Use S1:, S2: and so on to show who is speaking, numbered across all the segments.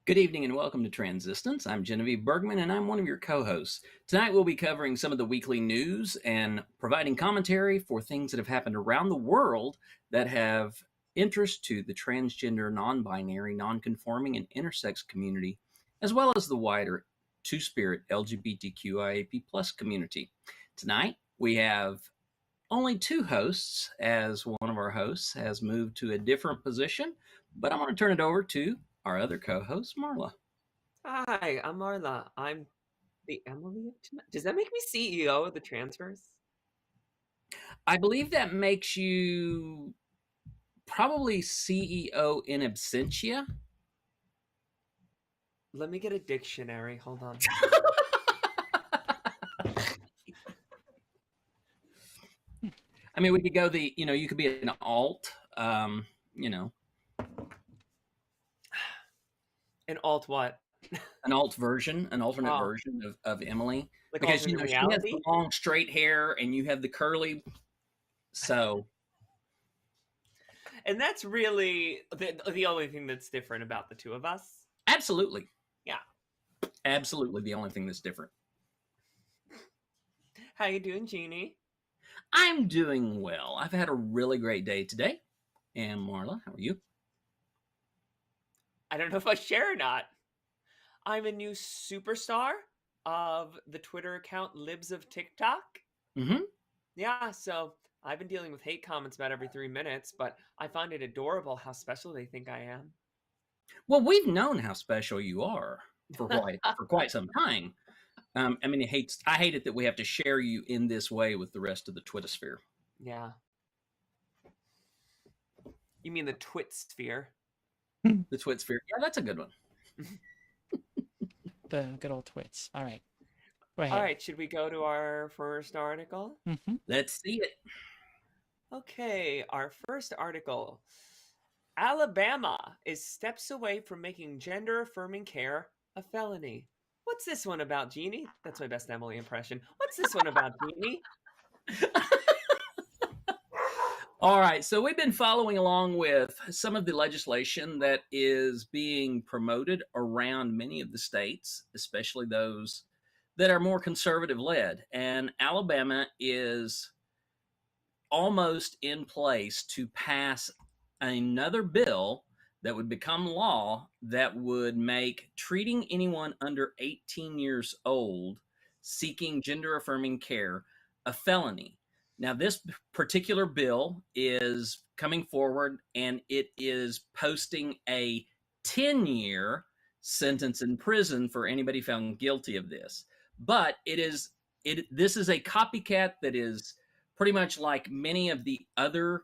S1: Good evening and welcome to Transistance. I'm Genevieve Bergman and I'm one of your co-hosts. Tonight we'll be covering some of the weekly news and providing commentary for things that have happened around the world that have interest to the transgender, non-binary, non-conforming, and intersex community, as well as the wider two-spirit LGBTQIAP+ community. Tonight we have only two hosts, as one of our hosts has moved to a different position, but I'm going to turn it over to our other co-host, Marla.
S2: Hi, I'm Marla. I'm the Emily of tonight. Does that make me CEO of the Transverse?
S1: I believe that makes you probably CEO in absentia.
S2: Let me get a dictionary. Hold on.
S1: I mean, we could go you could be an alt, you know,
S2: An alt what?
S1: an alt version, an alternate
S2: Oh,
S1: version of Emily.
S2: like
S1: Because,
S2: alternate
S1: she has
S2: reality?
S1: the long straight hair and you have the curly. So,
S2: And that's really the only thing that's different about the two of us.
S1: absolutely.
S2: Yeah.
S1: Absolutely the only thing that's different.
S2: How you doing, Jeannie?
S1: I'm doing well. I've had a really great day today. And Marla, how are you?
S2: I don't know if I share or not. I'm a new superstar of the Twitter account Libs of TikTok.
S1: Mm-hmm.
S2: Yeah, so I've been dealing with hate comments about every 3 minutes, but I find it adorable how special they think I am.
S1: Well, we've known how special you are for quite some time. I mean, I hate it that we have to share you in this way with the rest of the Twitosphere.
S2: Yeah. You mean the twit sphere?
S1: The Twitsphere. Yeah, that's a good one.
S3: The good old twits. All right. Go
S2: All
S3: ahead.
S2: right, should we go to our first article?
S3: Mm-hmm.
S1: Let's see it.
S2: Okay, our first article. Alabama is steps away from making gender affirming care a felony. What's this one about, Jeannie? That's my best Emily impression. What's this one about, Jeannie?
S1: All right, so we've been following along with some of the legislation that is being promoted around many of the states, especially those that are more conservative led. And Alabama is almost in place to pass another bill that would become law that would make treating anyone under 18 years old seeking gender affirming care a felony. Now, this particular bill is coming forward and it is posting a 10-year sentence in prison for anybody found guilty of this. But this is a copycat that is pretty much like many of the other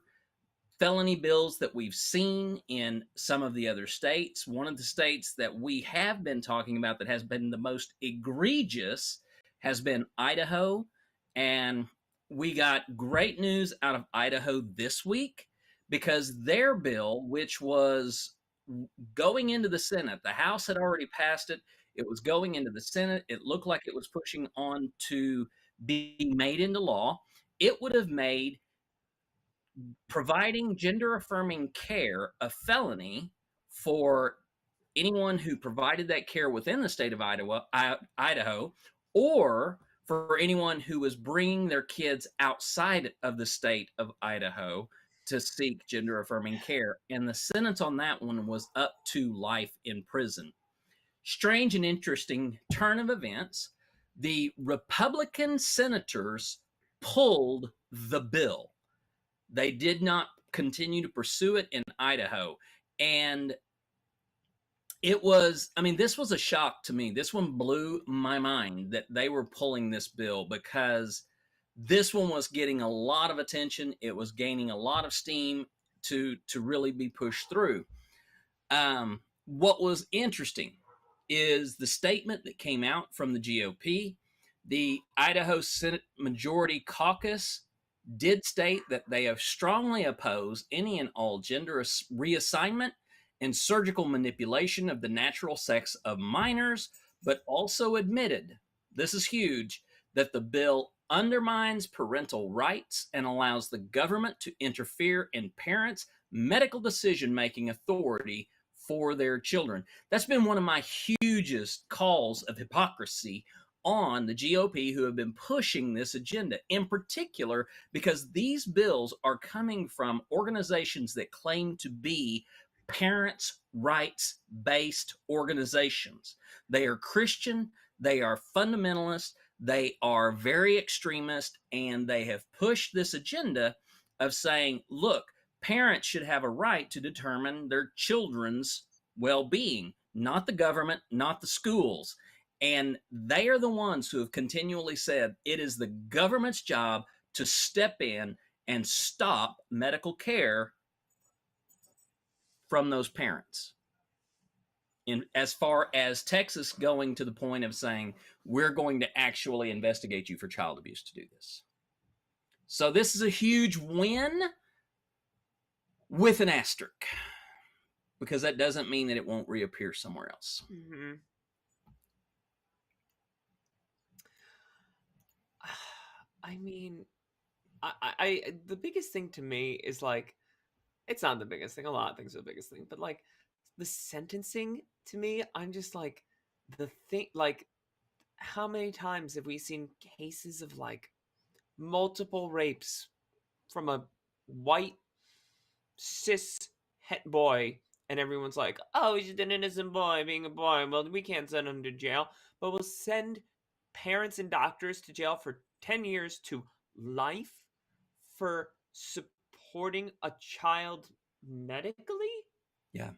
S1: felony bills that we've seen in some of the other states. One of the states that we have been talking about that has been the most egregious has been Idaho. And we got great news out of Idaho this week because their bill, which was going into the Senate, the House had already passed it. It was going into the Senate. It looked like it was pushing on to be made into law. It would have made providing gender affirming care a felony for anyone who provided that care within the state of Idaho, or for anyone who was bringing their kids outside of the state of Idaho to seek gender affirming care. And the sentence on that one was up to life in prison. Strange and interesting turn of events. The Republican senators pulled the bill. They did not continue to pursue it in Idaho. And this was a shock to me. This one blew my mind that they were pulling this bill because this one was getting a lot of attention. It was gaining a lot of steam to really be pushed through. What was interesting is the statement that came out from the GOP. The Idaho Senate Majority Caucus did state that they have strongly opposed any and all gender reassignment and surgical manipulation of the natural sex of minors, but also admitted, this is huge, that the bill undermines parental rights and allows the government to interfere in parents' medical decision-making authority for their children. That's been one of my hugest calls of hypocrisy on the GOP, who have been pushing this agenda, in particular because these bills are coming from organizations that claim to be parents' rights based organizations. They are Christian, they are fundamentalist, they are very extremist, and they have pushed this agenda of saying, look, parents should have a right to determine their children's well being, not the government, not the schools. And they are the ones who have continually said it is the government's job to step in and stop medical care from those parents. In as far as Texas going to the point of saying, we're going to actually investigate you for child abuse to do this. So this is a huge win with an asterisk, because that doesn't mean that it won't reappear somewhere else.
S2: Mm-hmm. I mean, I the biggest thing to me is like, it's not the biggest thing. A lot of things are the biggest thing, but like the sentencing to me, I'm just like, the thing, like, how many times have we seen cases of like multiple rapes from a white cis het boy, and everyone's like, oh, he's just an innocent boy being a boy. Well, we can't send him to jail, but we'll send parents and doctors to jail for 10 years to life for supporting a child medically?
S1: Yeah.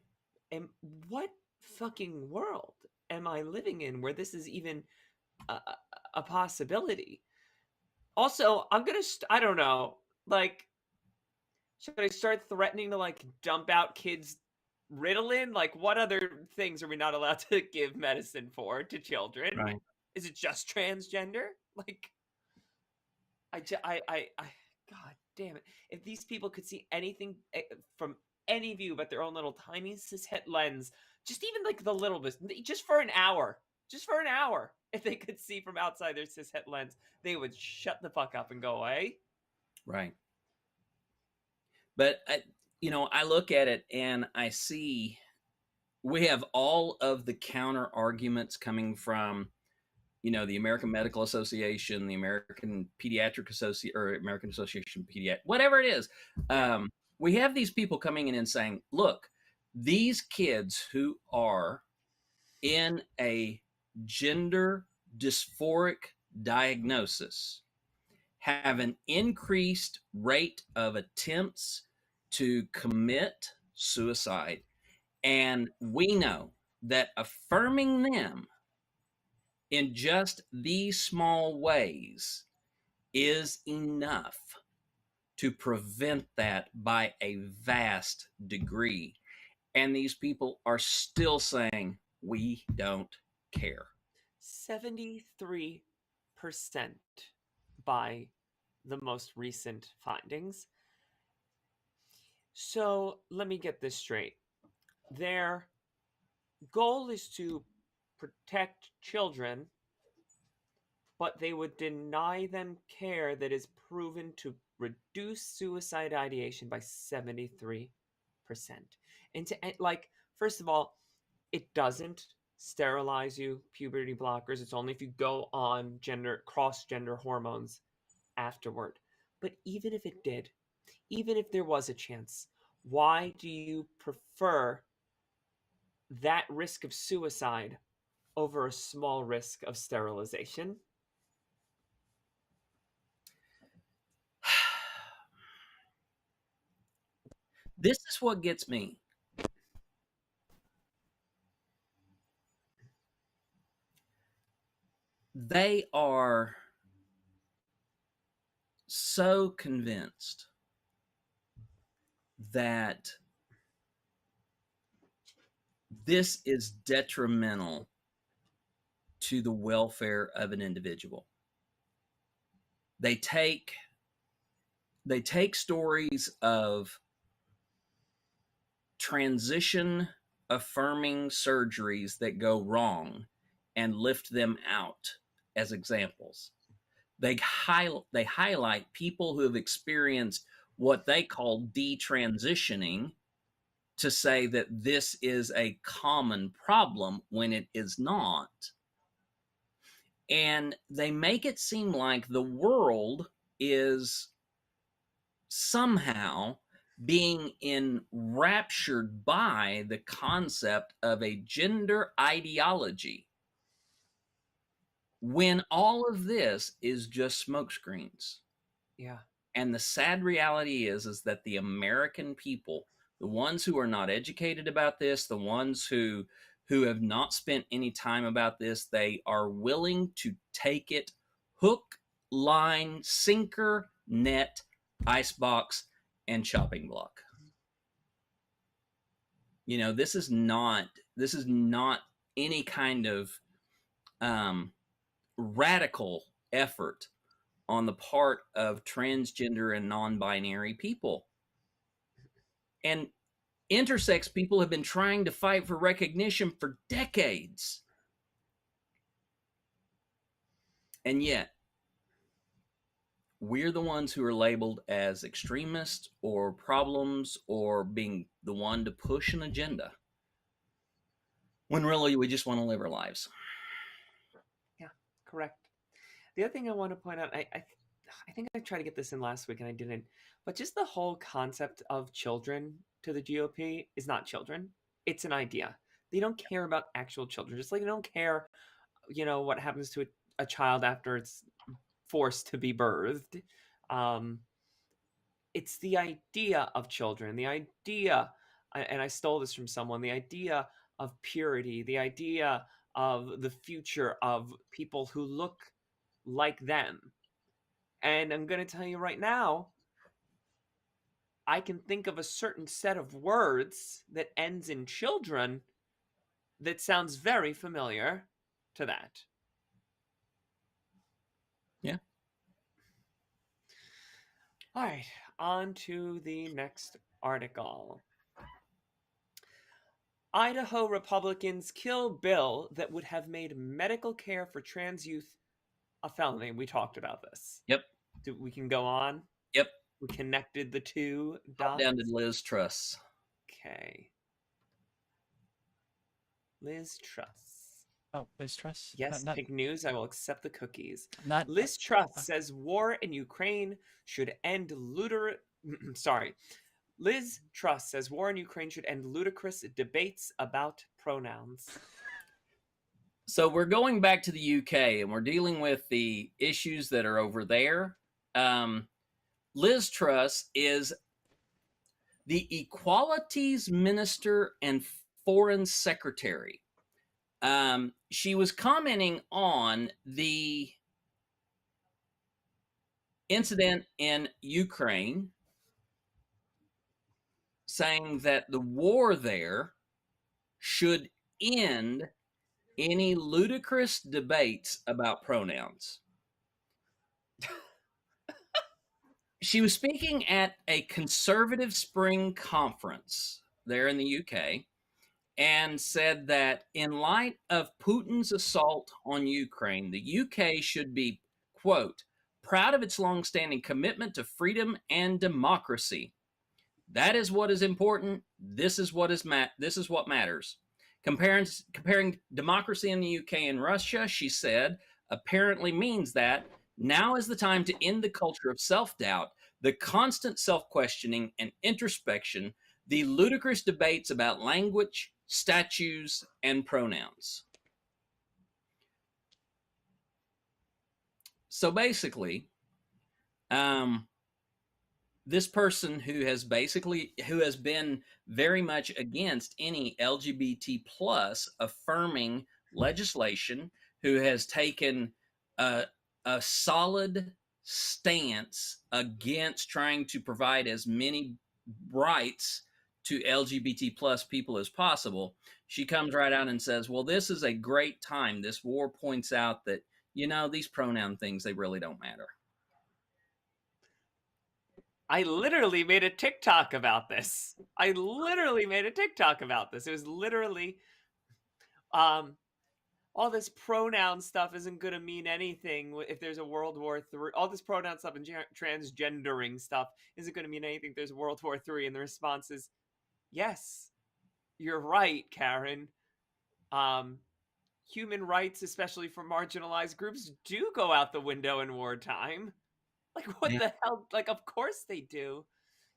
S2: And what fucking world am I living in where this is even a possibility? Also, I'm gonna, I don't know, like, should I start threatening to like dump out kids' Ritalin? Like, what other things are we not allowed to give medicine for to children?
S1: Right.
S2: Is it just transgender? Like, God damn it! If these people could see anything from any view but their own little tiny cishet lens, just even like the little bit, just for an hour, if they could see from outside their cishet lens, they would shut the fuck up and go away.
S1: Right. But I look at it and I see we have all of the counter arguments coming from, the American Medical Association, the American Pediatric Association, or American Association of Pediatric, whatever it is. We have these people coming in and saying, look, these kids who are in a gender dysphoric diagnosis have an increased rate of attempts to commit suicide. And we know that affirming them in just these small ways is enough to prevent that by a vast degree. And these people are still saying, we don't care.
S2: 73% by the most recent findings. So let me get this straight. Their goal is to protect children, but they would deny them care that is proven to reduce suicide ideation by 73%. And to, like, first of all, it doesn't sterilize you, puberty blockers. It's only if you go on cross-gender hormones afterward. But even if it did, even if there was a chance, why do you prefer that risk of suicide over a small risk of sterilization?
S1: This is what gets me. They are so convinced that this is detrimental to the welfare of an individual. They take stories of transition affirming surgeries that go wrong and lift them out as examples. They highlight people who have experienced what they call detransitioning to say that this is a common problem when it is not. And they make it seem like the world is somehow being enraptured by the concept of a gender ideology, when all of this is just smokescreens.
S2: Yeah.
S1: And the sad reality is that the American people, the ones who are not educated about this, the ones who have not spent any time about this, they are willing to take it hook, line, sinker, net, icebox, and chopping block. You know, this is not any kind of radical effort on the part of transgender and non-binary people. And intersex people have been trying to fight for recognition for decades. And yet, we're the ones who are labeled as extremists or problems or being the one to push an agenda, when really we just want to live our lives.
S2: Yeah, correct. The other thing I want to point out, I think I tried to get this in last week and I didn't, but just the whole concept of children to the GOP is not children. It's an idea. They don't care about actual children. Just like they don't care, you know, what happens to a child after it's forced to be birthed. It's the idea of children, the idea, and I stole this from someone, the idea of purity, the idea of the future of people who look like them. And I'm going to tell you right now, I can think of a certain set of words that ends in children that sounds very familiar to that.
S1: Yeah.
S2: All right, on to the next article. Idaho Republicans kill bill that would have made medical care for trans youth a felony. We talked about this.
S1: Yep.
S2: We can go on.
S1: Yep.
S2: We connected the two
S1: Drop
S2: dots.
S1: down to Liz Truss.
S2: Okay. Liz Truss.
S3: Oh, Liz Truss?
S2: Yes,
S3: Not,
S2: pink news. I will accept the cookies.
S3: not
S2: Liz Truss says war in Ukraine should end Sorry. Liz Truss says war in Ukraine should end ludicrous debates about pronouns.
S1: So we're going back to the UK and we're dealing with the issues that are over there. Liz Truss is the Equalities Minister and Foreign Secretary. She was commenting on the incident in Ukraine, saying that the war there should end any ludicrous debates about pronouns. She was speaking at a conservative spring conference there in the UK and said that in light of Putin's assault on Ukraine, the UK should be, quote, proud of its longstanding commitment to freedom and democracy. That is what is important. This is what matters. Comparing democracy in the UK and Russia, she said, apparently means that now is the time to end the culture of self-doubt, the constant self-questioning and introspection, the ludicrous debates about language, statues, and pronouns. So basically, this person who has been very much against any LGBT plus affirming legislation, who has taken a solid stance against trying to provide as many rights to LGBT plus people as possible, she comes right out and says, well, this is a great time. This war points out that, you know, these pronoun things, they really don't matter.
S2: I literally made a TikTok about this. It was literally, all this pronoun stuff isn't going to mean anything if there's a World War III. All this pronoun stuff and transgendering stuff isn't going to mean anything if there's a World War III. And the response is, yes, you're right, Karen. Human rights, especially for marginalized groups, do go out the window in wartime. Like, what
S1: Yeah.
S2: the hell? Like, of course they do.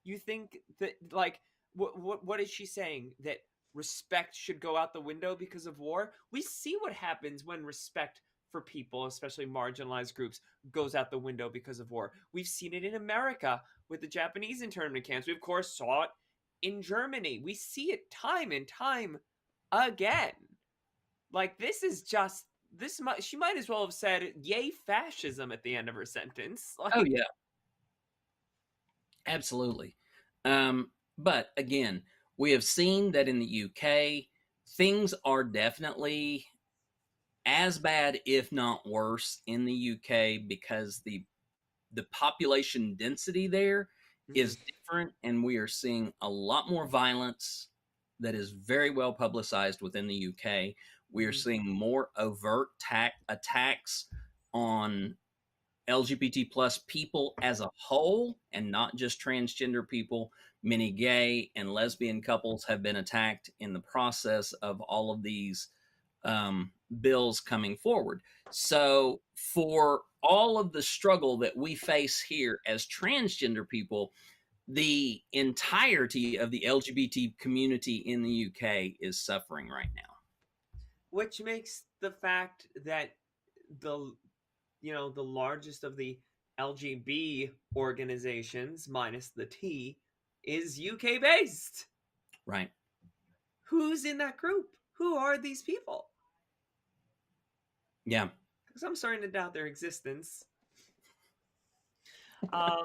S2: You think that, like, what is she saying? That respect should go out the window because of war? We see what happens when respect for people, especially marginalized groups, goes out the window because of war. We've seen it in America with the Japanese internment camps. We, of course, saw it in Germany. We see it time and time again. Like, this is just this. She might as well have said "Yay fascism" at the end of her sentence. Like,
S1: Oh yeah, absolutely. But again, we have seen that in the UK, things are definitely as bad, if not worse, in the UK because the population density there is different, and we are seeing a lot more violence that is very well publicized within the UK. We are seeing more overt attacks on LGBT plus people as a whole, and not just transgender people. Many gay and lesbian couples have been attacked in the process of all of these bills coming forward. So, for all of the struggle that we face here as transgender people, the entirety of the LGBT community in the UK is suffering right now.
S2: which makes the fact that the the largest of the LGB organizations, minus the T, is UK based.
S1: Right.
S2: Who's in that group? Who are these people?
S1: Yeah.
S2: Because I'm starting to doubt their existence. I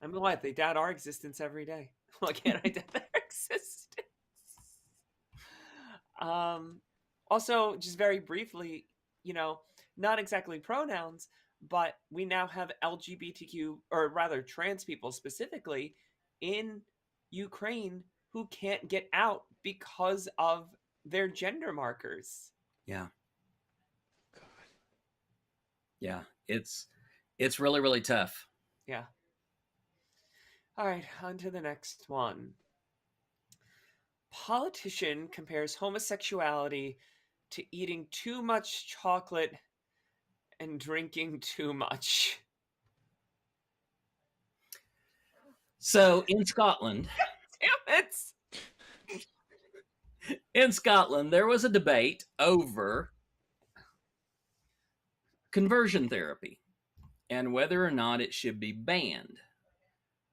S2: mean, what? They doubt our existence every day. Why can't I doubt their existence? Also, just very briefly, not exactly pronouns, but we now have LGBTQ, or rather trans people specifically, in Ukraine who can't get out because of their gender markers.
S1: Yeah. Yeah. It's really, really tough.
S2: Yeah. All right, on to the next one. Politician compares homosexuality to eating too much chocolate and drinking too much.
S1: So in Scotland,
S2: Damn it!
S1: there was a debate over conversion therapy and whether or not it should be banned.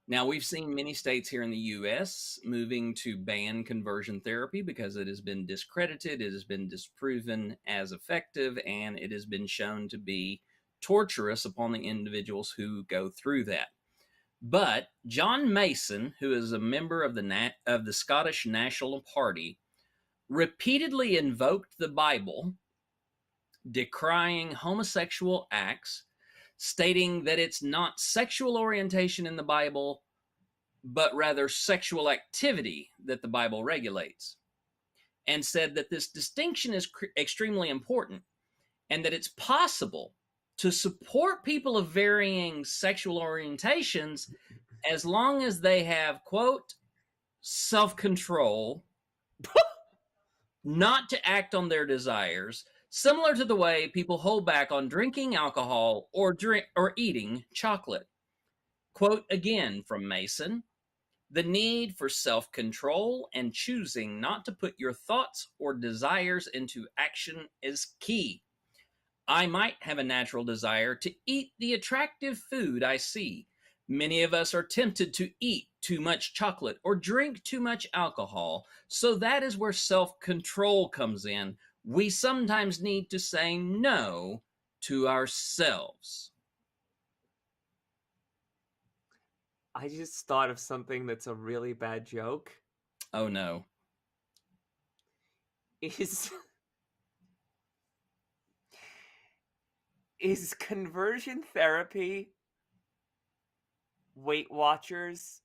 S1: Now, we've seen many states here in the US moving to ban conversion therapy because it has been discredited, it has been disproven as effective, and it has been shown to be torturous upon the individuals who go through that. But John Mason, who is a member of the Scottish National Party, repeatedly invoked the Bible, decrying homosexual acts, stating that it's not sexual orientation in the Bible, but rather sexual activity that the Bible regulates, and said that this distinction is extremely important and that it's possible to support people of varying sexual orientations as long as they have, quote, self-control, not to act on their desires, similar to the way people hold back on drinking alcohol or eating chocolate. Quote again from Mason: the need for self-control and choosing not to put your thoughts or desires into action is key. I might have a natural desire to eat the attractive food I see. Many of us are tempted to eat too much chocolate or drink too much alcohol, so that is where self-control comes in. We sometimes need to say no to ourselves.
S2: I just thought of something that's a really bad joke.
S1: Oh no.
S2: Is conversion therapy Weight Watchers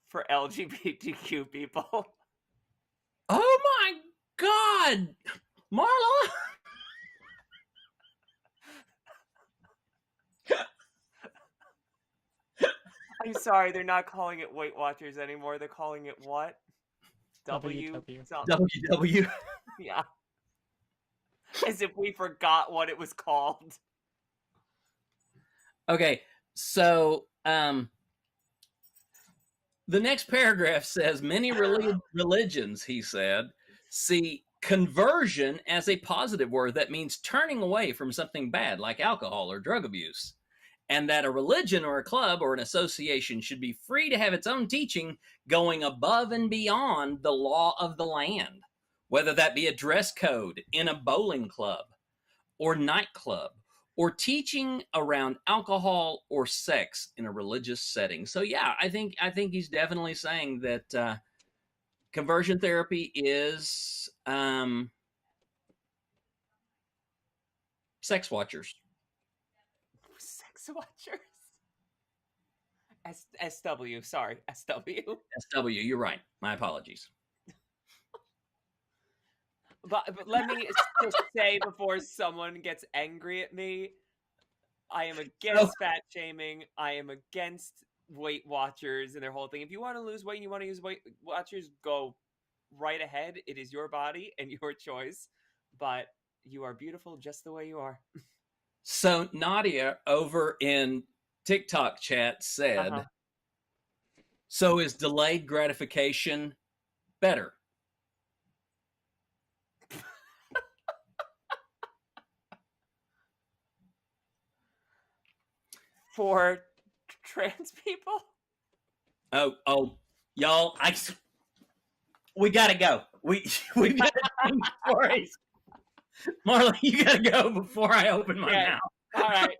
S2: for LGBTQ people?
S1: Oh my God! Marla!
S2: I'm sorry, they're not calling it Weight Watchers anymore. They're calling it what? WW.
S1: WW.
S2: Yeah. As if we forgot what it was called.
S1: Okay, so the next paragraph says many religions, he said, see conversion as a positive word that means turning away from something bad like alcohol or drug abuse, and that a religion or a club or an association should be free to have its own teaching going above and beyond the law of the land, whether that be a dress code in a bowling club or nightclub, or teaching around alcohol or sex in a religious setting. So yeah, I think he's definitely saying that conversion therapy is sex watchers.
S2: Sex watchers. SW, sorry, SW.
S1: SW, you're right. My apologies.
S2: But let me just say before someone gets angry at me, I am against fat shaming. I am against Weight Watchers and their whole thing. If you want to lose weight and you want to use Weight Watchers, go right ahead. It is your body and your choice. But you are beautiful just the way you are.
S1: So Nadia over in TikTok chat said, so is delayed gratification better?
S2: For trans people?
S1: Oh, y'all, we gotta go. We've got to change stories. Marla, you gotta go before I open my mouth.
S2: All right.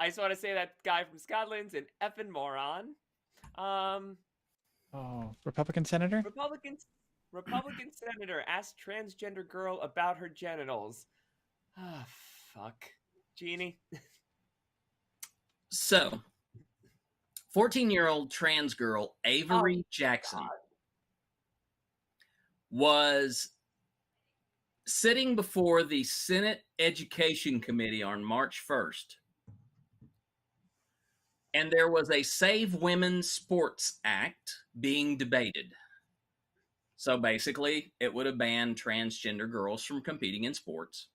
S2: I just want to say that guy from Scotland's an effing moron.
S3: Republican senator?
S2: Republican senator asked transgender girl about her genitals. Ah, fuck. Jeannie?
S1: So, 14-year-old trans girl Avery Jackson was sitting before the Senate Education Committee on March 1st. And there was a Save Women's Sports Act being debated. So basically, it would have banned transgender girls from competing in sports.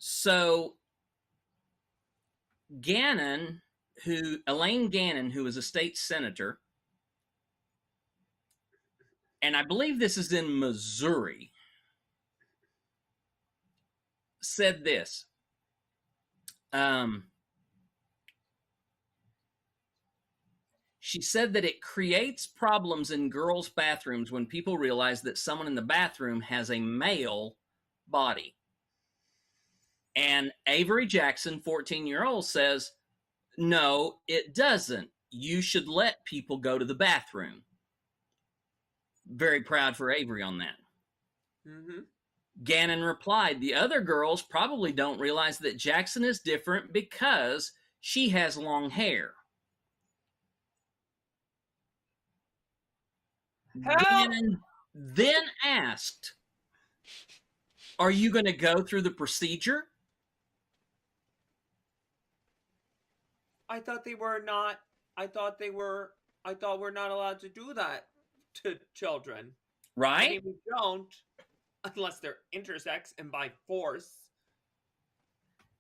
S1: So Elaine Gannon, who is a state senator, and I believe this is in Missouri, said this. She said that it creates problems in girls' bathrooms when people realize that someone in the bathroom has a male body. And Avery Jackson, 14-year-old, says, no, it doesn't. You should let people go to the bathroom. Very proud for Avery on that.
S2: Mm-hmm.
S1: Gannon replied, the other girls probably don't realize that Jackson is different because she has long hair. Gannon then asked, are you going to go through the procedure?
S2: I thought we're not allowed to do that to children.
S1: Right?
S2: I mean, we don't, unless they're intersex and by force.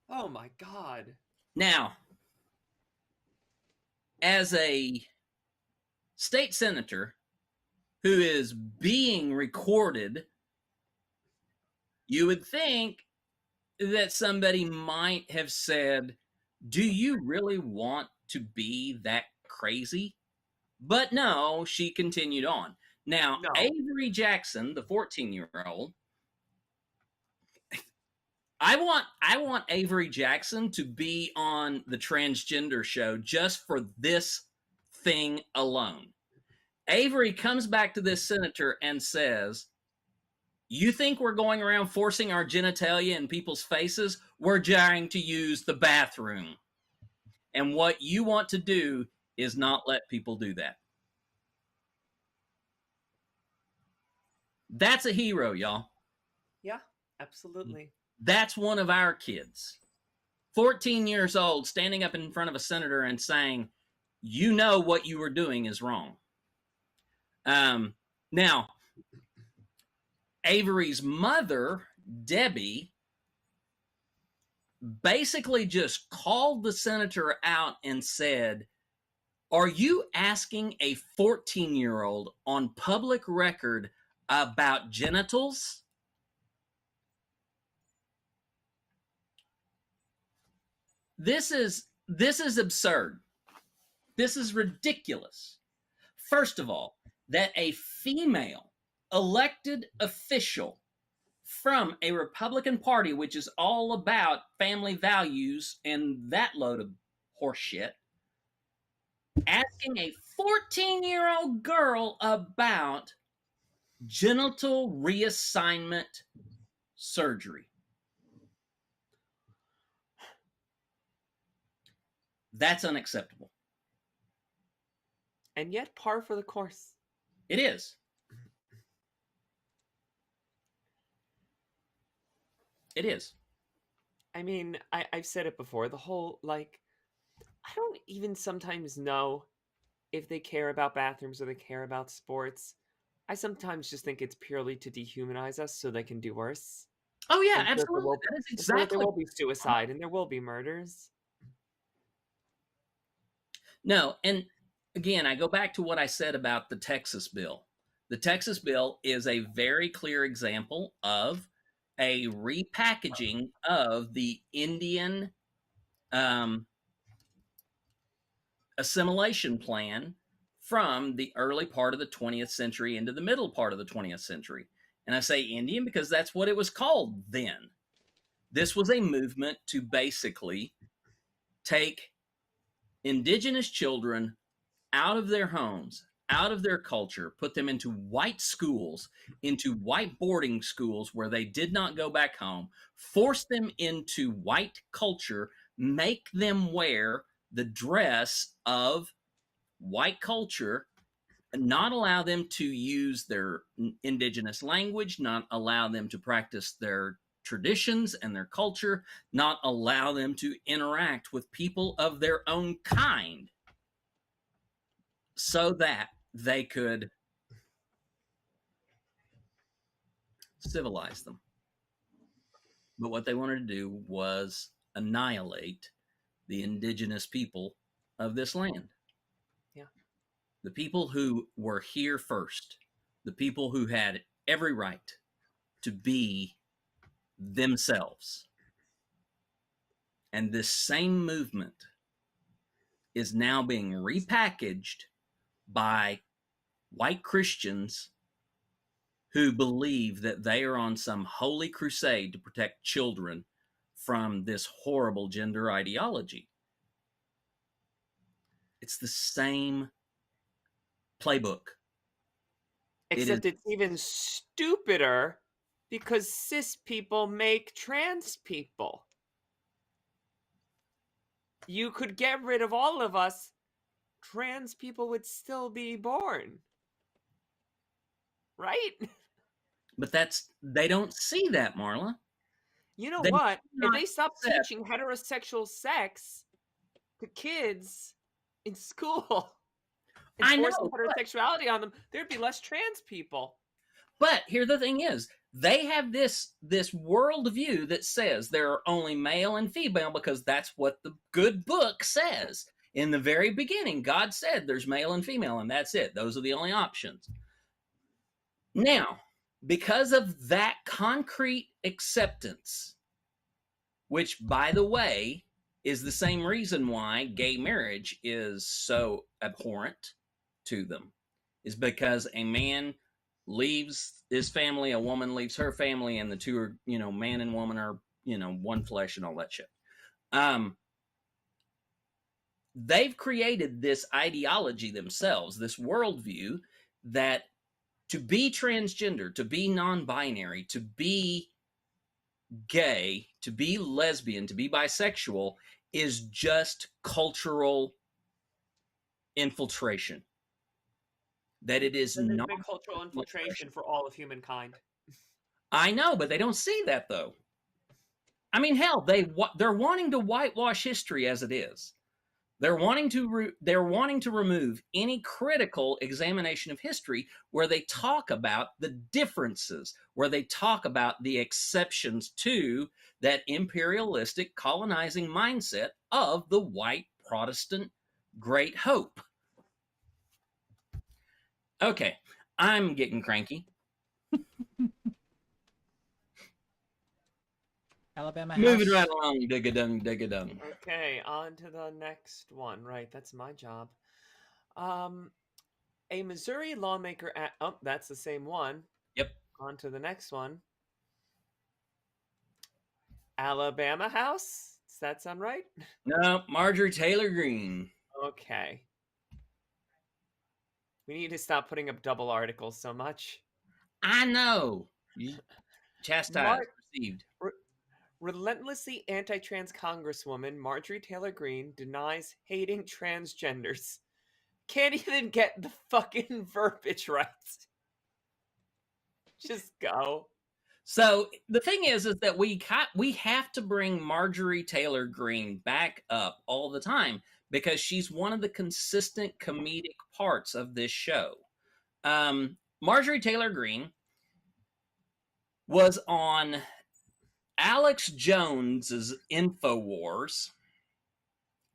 S2: Oh my God.
S1: Now, as a state senator who is being recorded, you would think that somebody might have said, do you really want to be that crazy? But no, she continued on. Now, no. Avery Jackson, the 14-year-old, I want Avery Jackson to be on the transgender show just for this thing alone. Avery comes back to this senator and says, you think we're going around forcing our genitalia in people's faces? We're trying to use the bathroom. And what you want to do is not let people do that. That's a hero, y'all.
S2: Yeah, absolutely.
S1: That's one of our kids. 14 years old, standing up in front of a senator and saying, you know what you were doing is wrong. Now, Avery's mother, Debbie, basically just called the senator out and said, are you asking a 14-year-old on public record about genitals? This is absurd. This is ridiculous. First of all, that a female elected official from a Republican Party, which is all about family values and that load of horseshit, asking a 14-year-old girl about genital reassignment surgery. That's unacceptable.
S2: And yet par for the course.
S1: It is. It is.
S2: I mean, I've said it before. The whole, like, I don't even sometimes know if they care about bathrooms or they care about sports. I sometimes just think it's purely to dehumanize us so they can do worse.
S1: Oh, yeah,
S2: And so there
S1: absolutely.
S2: will-
S1: That is
S2: so that
S1: exactly.
S2: there will be suicide and there will be murders.
S1: No, and again, I go back to what I said about the Texas bill. The Texas bill is a very clear example of a repackaging of the Indian assimilation plan from the early part of the 20th century into the middle part of the 20th century. And I say Indian because that's what it was called then. This was a movement to basically take indigenous children out of their homes, out of their culture, put them into white schools, into white boarding schools where they did not go back home, force them into white culture, make them wear the dress of white culture, not allow them to use their indigenous language, not allow them to practice their traditions and their culture, not allow them to interact with people of their own kind so that they could civilize them. But what they wanted to do was annihilate the indigenous people of this land.
S2: Yeah.
S1: The people who were here first, the people who had every right to be themselves. And this same movement is now being repackaged by white Christians who believe that they are on some holy crusade to protect children from this horrible gender ideology. It's the same playbook.
S2: Except it's even stupider because cis people make trans people. You could get rid of all of us. Trans people would still be born. Right?
S1: But they don't see that, Marla.
S2: You know
S1: They
S2: what?
S1: do
S2: If
S1: not
S2: they stop
S1: accept-
S2: teaching heterosexual sex to kids in school and
S1: I know,
S2: forcing
S1: but-
S2: heterosexuality on them, there'd be less trans people.
S1: But here the thing is, they have this worldview that says there are only male and female because that's what the good book says. In the very beginning, God said there's male and female, and that's it. Those are the only options. Now, because of that concrete acceptance, which, by the way, is the same reason why gay marriage is so abhorrent to them, is because a man leaves his family, a woman leaves her family, and the two are, man and woman are, one flesh and all that shit. They've created this ideology themselves, this worldview that to be transgender, to be non-binary, to be gay, to be lesbian, to be bisexual is just cultural infiltration. That it is
S2: There's
S1: not
S2: been cultural infiltration for all of humankind.
S1: I know, but they don't see that though. I mean, hell, they're wanting to whitewash history as it is. They're wanting to remove any critical examination of history where they talk about the differences, where they talk about the exceptions to that imperialistic colonizing mindset of the white Protestant great hope. Okay, I'm getting cranky.
S3: Alabama
S1: Moving
S3: House.
S1: right along, dig-a-dung.
S2: Okay, on to the next one. Right, that's my job. A Missouri lawmaker oh, that's the same one.
S1: Yep.
S2: On to the next one. Alabama House? Does that sound right?
S1: No, Marjorie Taylor Greene.
S2: Okay. We need to stop putting up double articles so much.
S1: I know. Chastised, received.
S2: Relentlessly anti-trans Congresswoman Marjorie Taylor Greene denies hating transgenders. Can't even get the fucking verbiage right. Just go.
S1: So the thing is that we have to bring Marjorie Taylor Greene back up all the time because she's one of the consistent comedic parts of this show. Marjorie Taylor Greene was on Alex Jones's InfoWars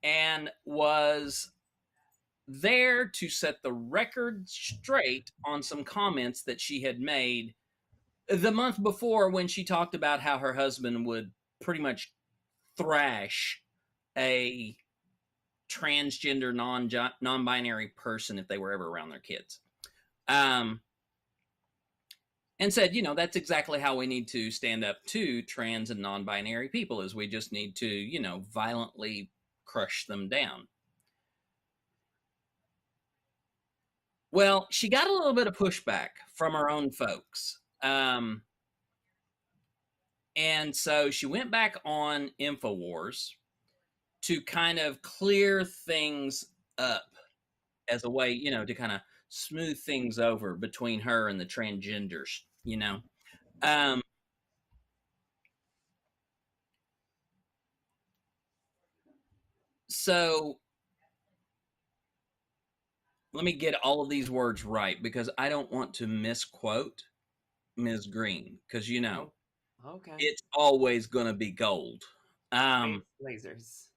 S1: and was there to set the record straight on some comments that she had made the month before when she talked about how her husband would pretty much thrash a transgender non-binary person if they were ever around their kids. And said, that's exactly how we need to stand up to trans and non-binary people, is we just need to, violently crush them down. Well, she got a little bit of pushback from her own folks. And so she went back on InfoWars to kind of clear things up as a way, to kind of smooth things over between her and the transgenders, So let me get all of these words right because I don't want to misquote Ms. Greene because,
S2: Okay.
S1: it's always going to be gold.
S2: Lasers.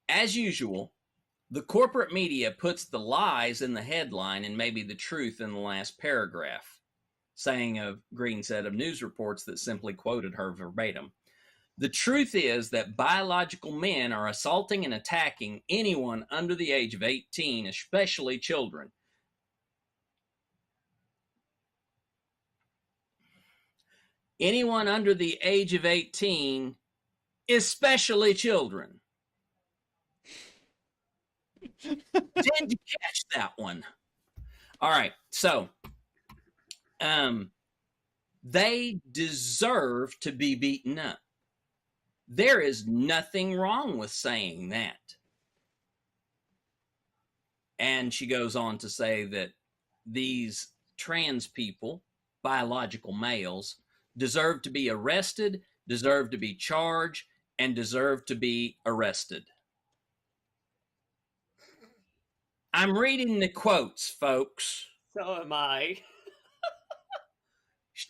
S1: As usual, the corporate media puts the lies in the headline and maybe the truth in the last paragraph, Greene said of news reports that simply quoted her verbatim. The truth is that biological men are assaulting and attacking anyone under the age of 18, especially children. Anyone under the age of 18, especially children. Did you catch that one? All right, so they deserve to be beaten up. There is nothing wrong with saying that. And she goes on to say that these trans people, biological males, deserve to be arrested, deserve to be charged, and deserve to be arrested. I'm reading the quotes, folks.
S2: So am I.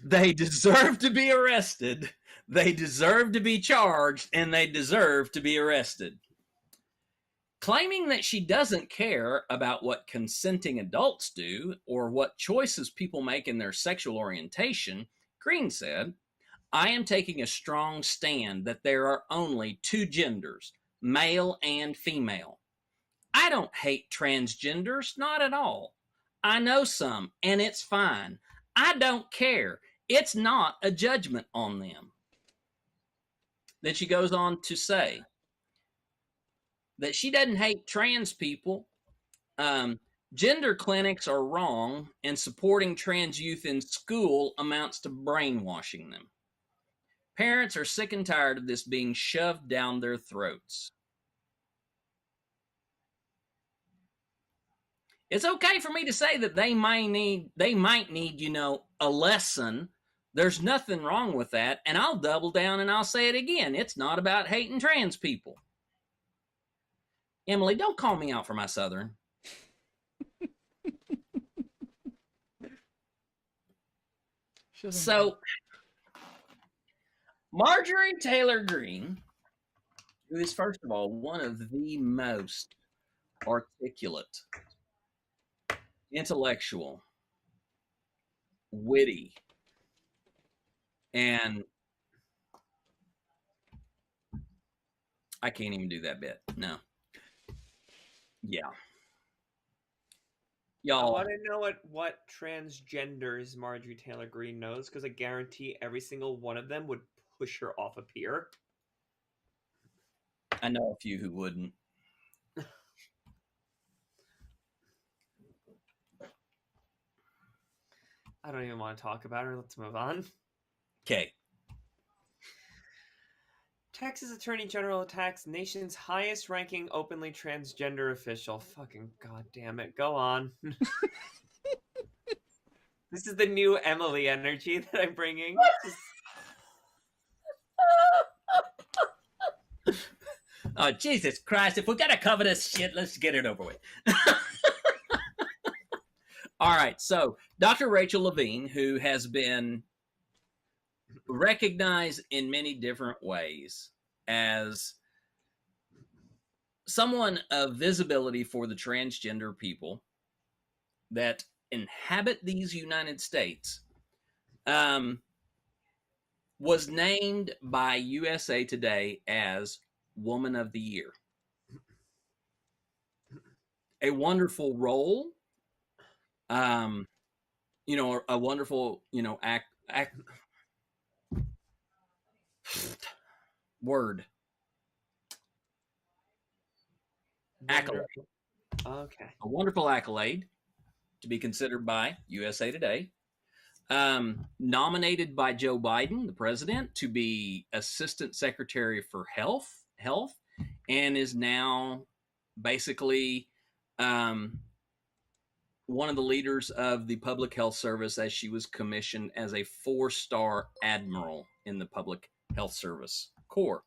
S1: They deserve to be arrested, they deserve to be charged, and they deserve to be arrested. Claiming that she doesn't care about what consenting adults do or what choices people make in their sexual orientation, Greene said, I am taking a strong stand that there are only two genders, male and female. I don't hate transgenders, not at all. I know some, and it's fine. I don't care. It's not a judgment on them. Then she goes on to say that she doesn't hate trans people. Gender clinics are wrong, and supporting trans youth in school amounts to brainwashing them. Parents are sick and tired of this being shoved down their throats. It's okay for me to say that they might need, a lesson. There's nothing wrong with that. And I'll double down and I'll say it again. It's not about hating trans people. Emily, don't call me out for my Southern. So, Marjorie Taylor Greene, who is, first of all, one of the most articulate, intellectual, witty, and I can't even do that bit. No. Yeah.
S2: I
S1: Y'all,
S2: want to know what transgenders Marjorie Taylor Greene knows, because I guarantee every single one of them would push her off a pier.
S1: I know a few who wouldn't.
S2: I don't even want to talk about her. Let's move on.
S1: Okay.
S2: Texas Attorney General attacks nation's highest ranking openly transgender official. Fucking goddamn it. Go on. This is the new Emily energy that I'm bringing.
S1: Oh, Jesus Christ. If we got to cover this shit, let's get it over with. All right. So, Dr. Rachel Levine, who has been recognized in many different ways as someone of visibility for the transgender people that inhabit these United States, was named by USA Today as Woman of the Year. A wonderful role, you know, a wonderful, you know, word. Accolade.
S2: Okay.
S1: A wonderful accolade to be considered by USA Today. Nominated by Joe Biden, the president, to be Assistant Secretary for Health, and is now basically one of the leaders of the Public Health Service, as she was commissioned as a 4-star admiral in the Public Health Service Corps.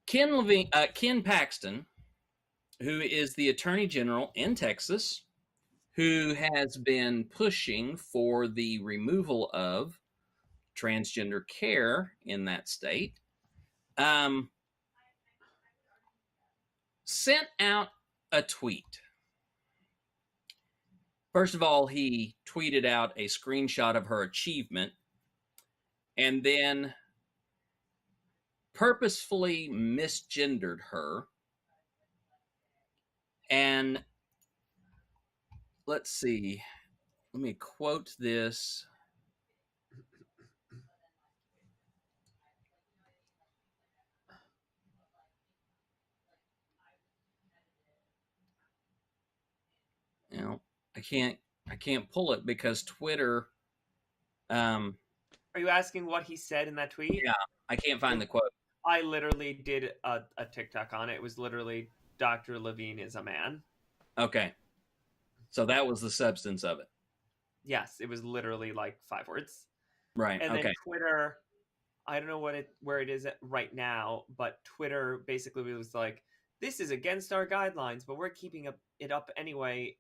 S1: Ken Paxton, who is the Attorney General in Texas, who has been pushing for the removal of transgender care in that state, sent out a tweet. First of all, he tweeted out a screenshot of her achievement and then purposefully misgendered her. And let's see, let me quote this. You know, I can't pull it because Twitter.
S2: Are you asking what he said in that tweet?
S1: Yeah, I can't find the quote.
S2: I literally did a TikTok on it. It was literally Dr. Levine is a man.
S1: Okay. So that was the substance of it.
S2: Yes, it was literally like 5 words.
S1: Right.
S2: And
S1: okay.
S2: then Twitter, I don't know where it is right now, but Twitter basically was like, this is against our guidelines, but we're keeping it up anyway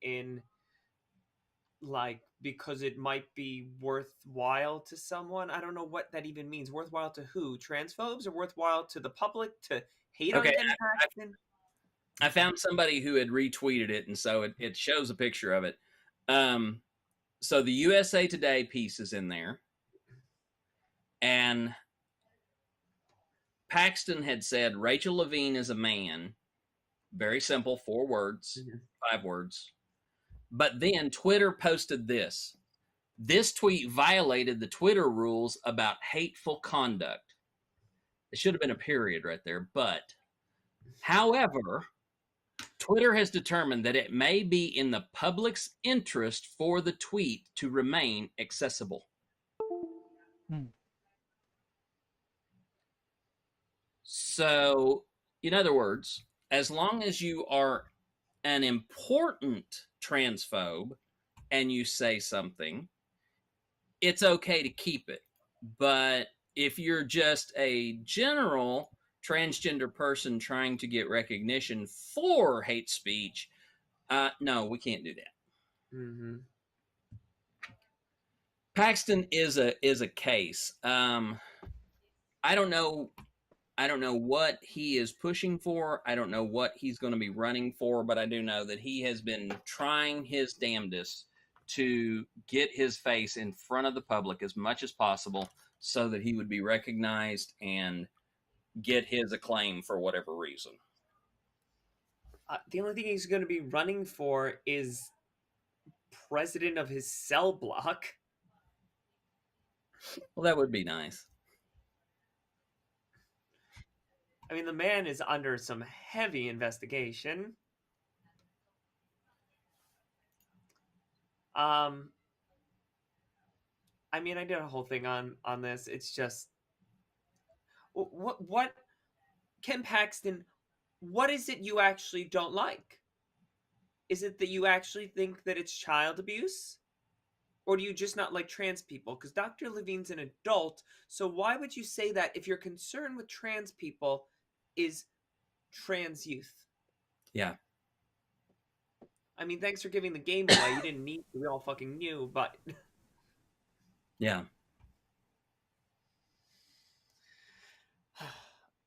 S2: because it might be worthwhile to someone. I don't know what that even means. Worthwhile to who? Transphobes, or worthwhile to the public to hate on Ken Paxton?
S1: I found somebody who had retweeted it, and so it shows a picture of it. So the USA Today piece is in there, and Paxton had said Rachel Levine is a man. Very simple, 4 words, 5 words. But then Twitter posted this. This tweet violated the Twitter rules about hateful conduct. It should have been a period right there. But, however, Twitter has determined that it may be in the public's interest for the tweet to remain accessible. So, in other words, as long as you are an important transphobe, and you say something, it's okay to keep it. But if you're just a general transgender person trying to get recognition for hate speech, no, we can't do that.
S2: Mm-hmm.
S1: Paxton is a case. I don't know what he is pushing for. I don't know what he's going to be running for, but I do know that he has been trying his damnedest to get his face in front of the public as much as possible so that he would be recognized and get his acclaim for whatever reason.
S2: The only thing he's going to be running for is president of his cell block.
S1: Well, that would be nice.
S2: I mean, the man is under some heavy investigation. I mean, I did a whole thing on this. It's just what Ken Paxton, what is it you actually don't like? Is it that you actually think that it's child abuse? Or do you just not like trans people? Because Dr. Levine's an adult, so why would you say that if your concern with trans people is trans youth?
S1: Yeah.
S2: I mean, thanks for giving the Game Boy. You didn't need to. We all fucking knew, but...
S1: Yeah.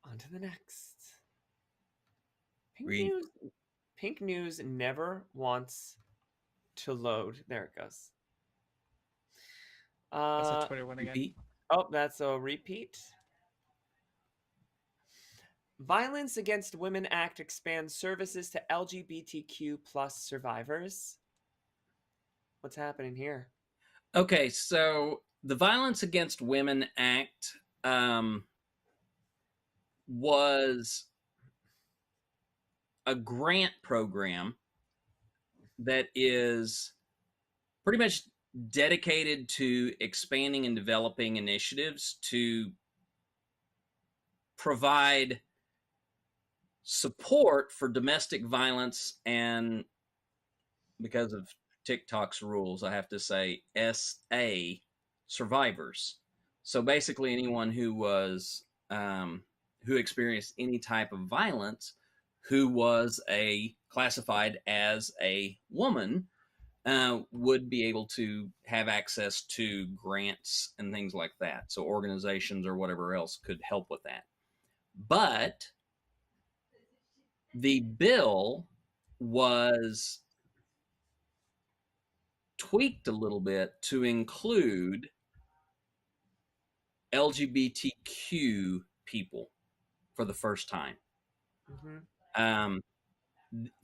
S2: On to the next.
S1: Read.
S2: Pink News never wants to load. There it goes.
S3: That's a Twitter one again.
S1: Repeat.
S2: Oh, that's a repeat. Violence Against Women Act expands services to LGBTQ plus survivors. What's happening here?
S1: Okay, so the Violence Against Women Act was a grant program that is pretty much dedicated to expanding and developing initiatives to provide support for domestic violence, and because of TikTok's rules, I have to say SA survivors. So basically anyone who was who experienced any type of violence, who was classified as a woman, would be able to have access to grants and things like that. So organizations or whatever else could help with that. But the bill was tweaked a little bit to include LGBTQ people for the first time.
S2: Mm-hmm.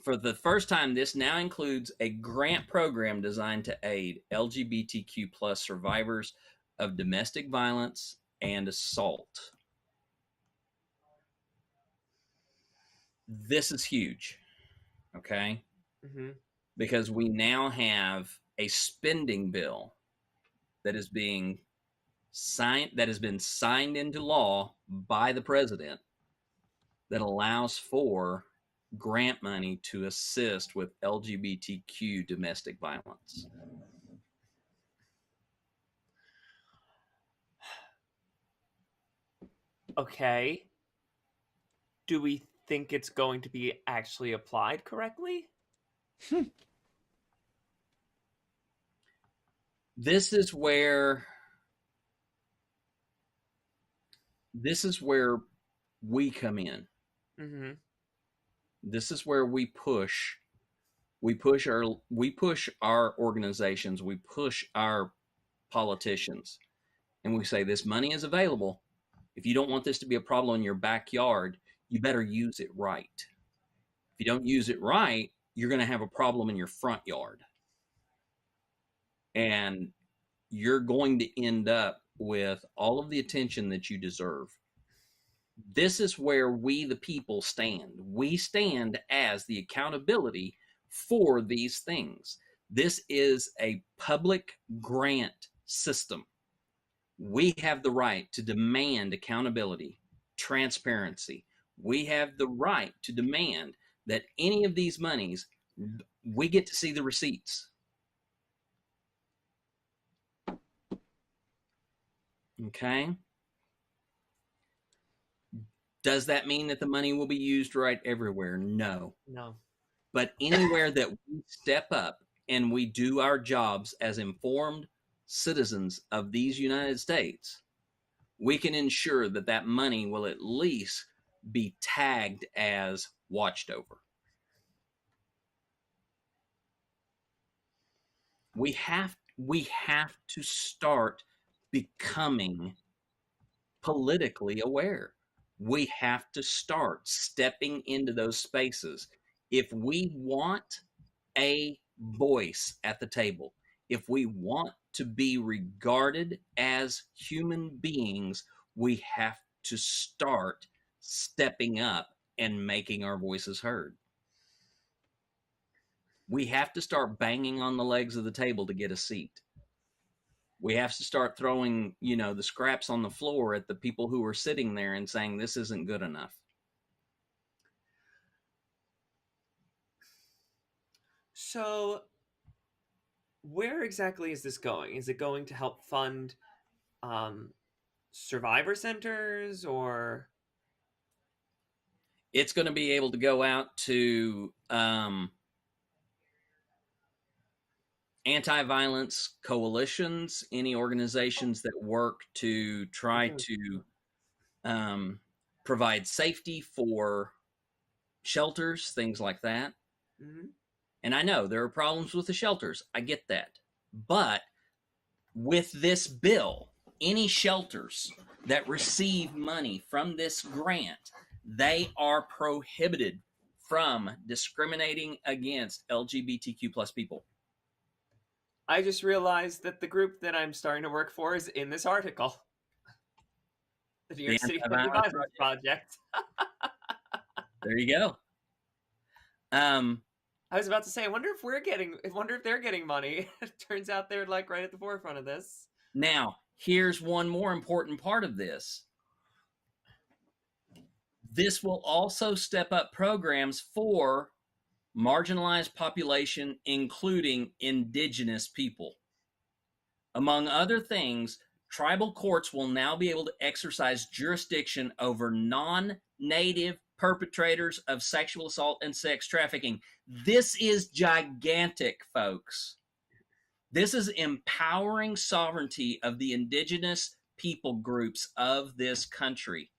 S1: For the first time, this now includes a grant program designed to aid LGBTQ plus survivors of domestic violence and assault. This is huge, okay?
S2: Mm-hmm.
S1: Because we now have a spending bill that is being signed, that has been signed into law by the president, that allows for grant money to assist with LGBTQ domestic violence.
S2: Okay. Do we think it's going to be actually applied correctly?
S1: This is where we come in.
S2: Mm-hmm.
S1: This is where we push our organizations, we push our politicians, and we say this money is available. If you don't want this to be a problem in your backyard, you better use it right. If you don't use it right, you're going to have a problem in your front yard. And you're going to end up with all of the attention that you deserve. This is where we, the people, stand. We stand as the accountability for these things. This is a public grant system. We have the right to demand accountability, transparency. We have the right to demand that any of these monies, we get to see the receipts. Okay. Does that mean that the money will be used right everywhere? No.
S2: No.
S1: But anywhere that we step up and we do our jobs as informed citizens of these United States, we can ensure that that money will at least be tagged as watched over. We have to start becoming politically aware. We have to start stepping into those spaces. If we want a voice at the table, if we want to be regarded as human beings, we have to start stepping up and making our voices heard. We have to start banging on the legs of the table to get a seat. We have to start throwing, the scraps on the floor at the people who are sitting there and saying, this isn't good enough.
S2: So, where exactly is this going? Is it going to help fund survivor centers, or?
S1: It's going to be able to go out to anti-violence coalitions, any organizations that work to try to provide safety for shelters, things like that.
S2: Mm-hmm.
S1: And I know there are problems with the shelters. I get that. But with this bill, any shelters that receive money from this grant, they are prohibited from discriminating against LGBTQ plus people.
S2: I just realized that the group that I'm starting to work for is in this article. The New York City Anti-Violence Project.
S1: There you go.
S2: I was about to say, I wonder if they're getting money. It turns out they're like right at the forefront of this.
S1: Now, here's one more important part of this. This will also step up programs for marginalized population, including indigenous people. Among other things, tribal courts will now be able to exercise jurisdiction over non-native perpetrators of sexual assault and sex trafficking. This is gigantic, folks. This is empowering sovereignty of the indigenous people groups of this country.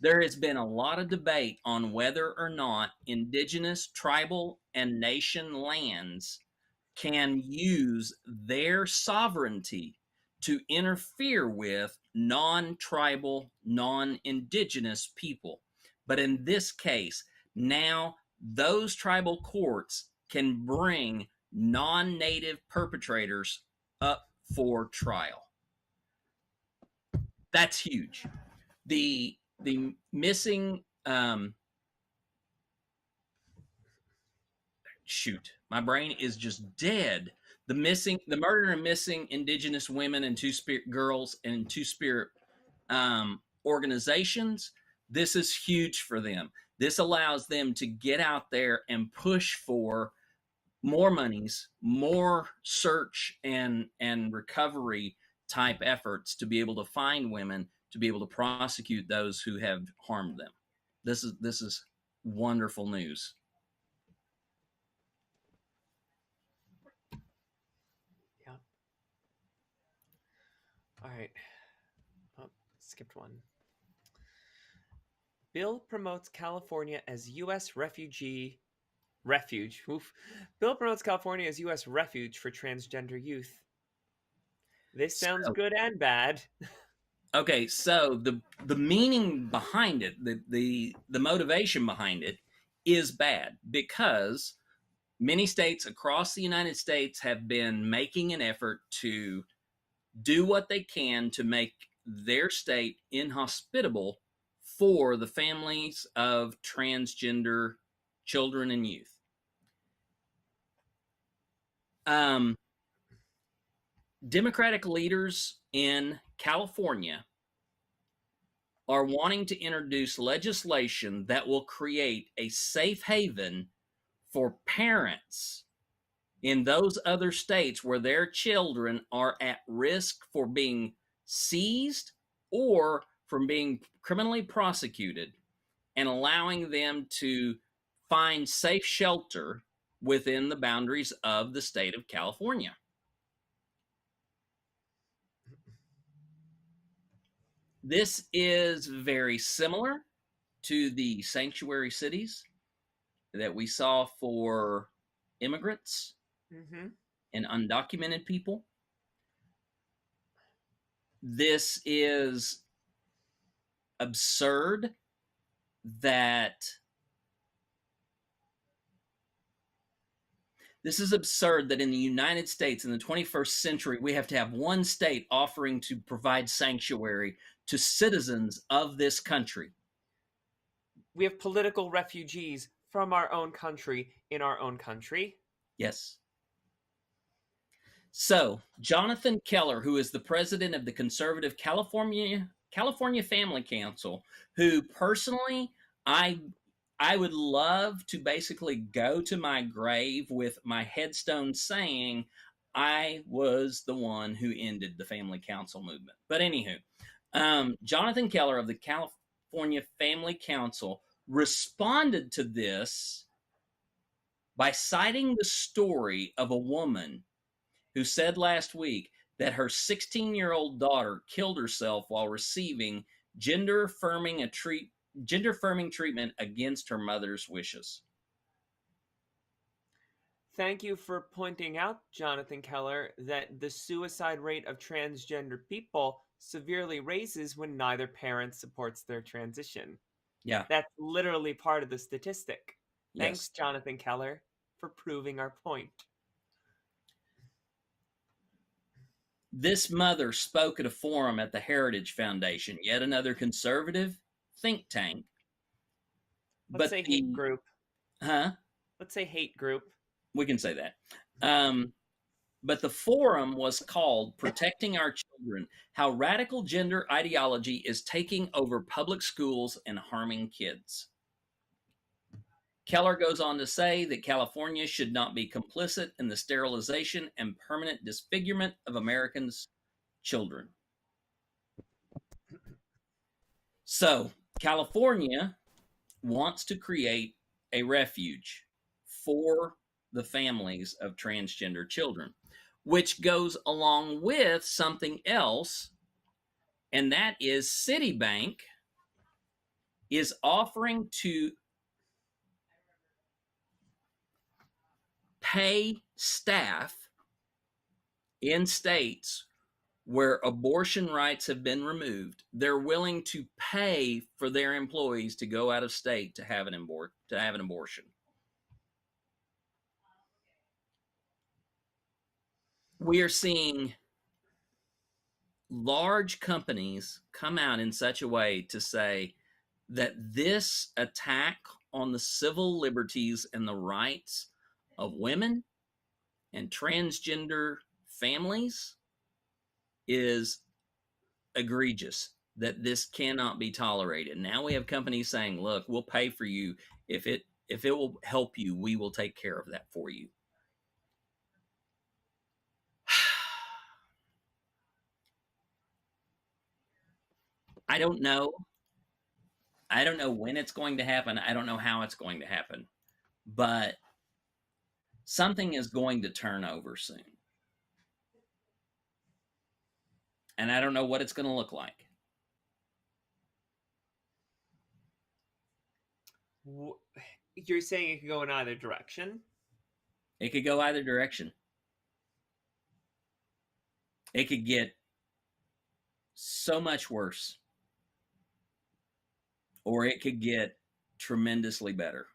S1: There has been a lot of debate on whether or not indigenous, tribal, and nation lands can use their sovereignty to interfere with non-tribal, non-indigenous people. But in this case, now those tribal courts can bring non-native perpetrators up for trial. That's huge. The missing shoot, my brain is just dead. The murder and missing indigenous women and two-spirit girls and two-spirit organizations. This is huge for them. This allows them to get out there and push for more monies, more search and recovery type efforts to be able to find women, to be able to prosecute those who have harmed them. This is wonderful news.
S2: Yeah. All right. Oh, skipped one. Bill promotes California as U.S. refuge. Bill promotes California as U.S. refuge for transgender youth. This sounds good and bad.
S1: Okay, so the meaning behind it, the motivation behind it is bad, because many states across the United States have been making an effort to do what they can to make their state inhospitable for the families of transgender children and youth. Democratic leaders in California are wanting to introduce legislation that will create a safe haven for parents in those other states where their children are at risk for being seized or from being criminally prosecuted, and allowing them to find safe shelter within the boundaries of the state of California. This is very similar to the sanctuary cities that we saw for immigrants and undocumented people. This is absurd that in the United States in the 21st century, we have to have one state offering to provide sanctuary to citizens of this country.
S2: We have political refugees from our own country in our own country.
S1: Yes. So, Jonathan Keller, who is the president of the conservative California Family Council, who personally I would love to basically go to my grave with my headstone saying I was the one who ended the family council movement. But anywho, Jonathan Keller of the California Family Council responded to this by citing the story of a woman who said last week that her 16-year-old daughter killed herself while receiving gender-affirming treatment against her mother's wishes.
S2: Thank you for pointing out, Jonathan Keller, that the suicide rate of transgender people severely raises when neither parent supports their transition.
S1: Yeah.
S2: That's literally part of the statistic.
S1: Yes.
S2: Thanks, Jonathan Keller, for proving our point.
S1: This mother spoke at a forum at the Heritage Foundation, yet another conservative think tank.
S2: Let's say hate group.
S1: Huh?
S2: Let's say hate group.
S1: We can say that. But the forum was called Protecting Our Children, How Radical Gender Ideology is Taking Over Public Schools and Harming Kids. Keller goes on to say that California should not be complicit in the sterilization and permanent disfigurement of Americans' children. So, California wants to create a refuge for the families of transgender children, which goes along with something else, and that is Citibank is offering to pay staff in states where abortion rights have been removed. They're willing to pay for their employees to go out of state to have an abortion. We are seeing large companies come out in such a way to say that this attack on the civil liberties and the rights of women and transgender families is egregious, that this cannot be tolerated. Now we have companies saying, look, we'll pay for you. If it will help you, we will take care of that for you. I don't know. I don't know when it's going to happen. I don't know how it's going to happen. But something is going to turn over soon. And I don't know what it's going to look like.
S2: You're saying it could go in either direction?
S1: It could go either direction. It could get so much worse. Or it could get tremendously better.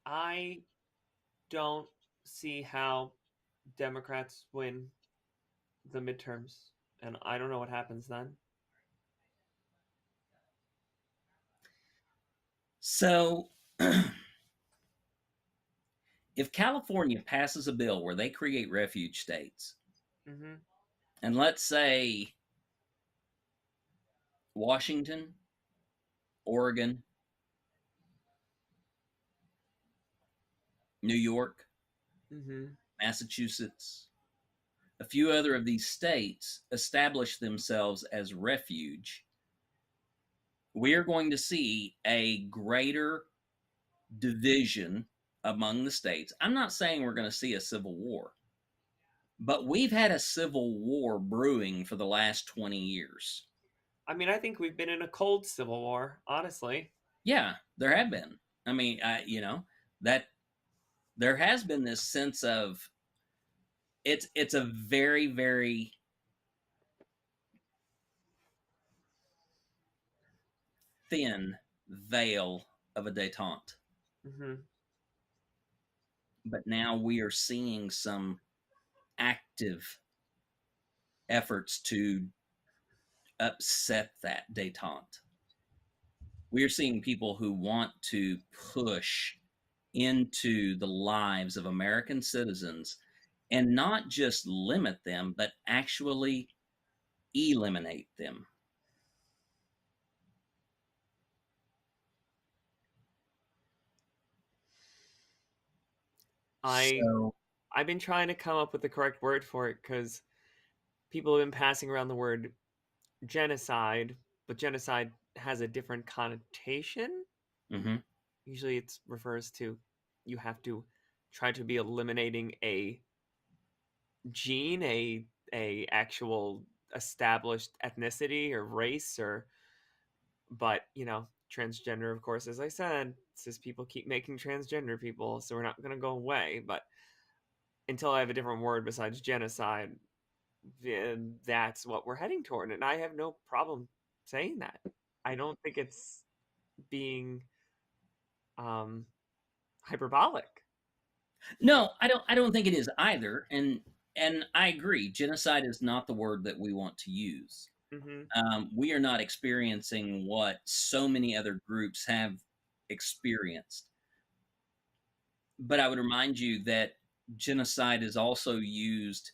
S2: I don't see how Democrats win the midterms, and I don't know what happens then.
S1: So, if California passes a bill where they create refuge states, and let's say Washington, Oregon, New York,
S2: Mm-hmm.
S1: Massachusetts, a few other of these states established themselves as refuge, we are going to see a greater division among the states. I'm not saying we're going to see a civil war, but we've had a civil war brewing for the last 20 years.
S2: I mean, I think we've been in a cold civil war, honestly.
S1: Yeah, there have been. I mean, that there has been this sense of it's a very, very thin veil of a detente.
S2: Mm-hmm.
S1: But now we are seeing some active efforts to upset that detente. We are seeing people who want to push into the lives of American citizens and not just limit them, but actually eliminate them. So,
S2: I've been trying to come up with the correct word for it because people have been passing around the word genocide, but genocide has a different connotation.
S1: mhm.
S2: Usually it refers to you have to try to be eliminating a gene, a actual established ethnicity or race, or but transgender, of course, as I said, cis people keep making transgender people, so we're not going to go away. But until I have a different word besides genocide, then that's what we're heading toward, and I have no problem saying that. I don't think it's being um hyperbolic.
S1: No, I don't think it is either. And I agree. Genocide is not the word that we want to use.
S2: Mm-hmm.
S1: We are not experiencing what so many other groups have experienced. But I would remind you that genocide is also used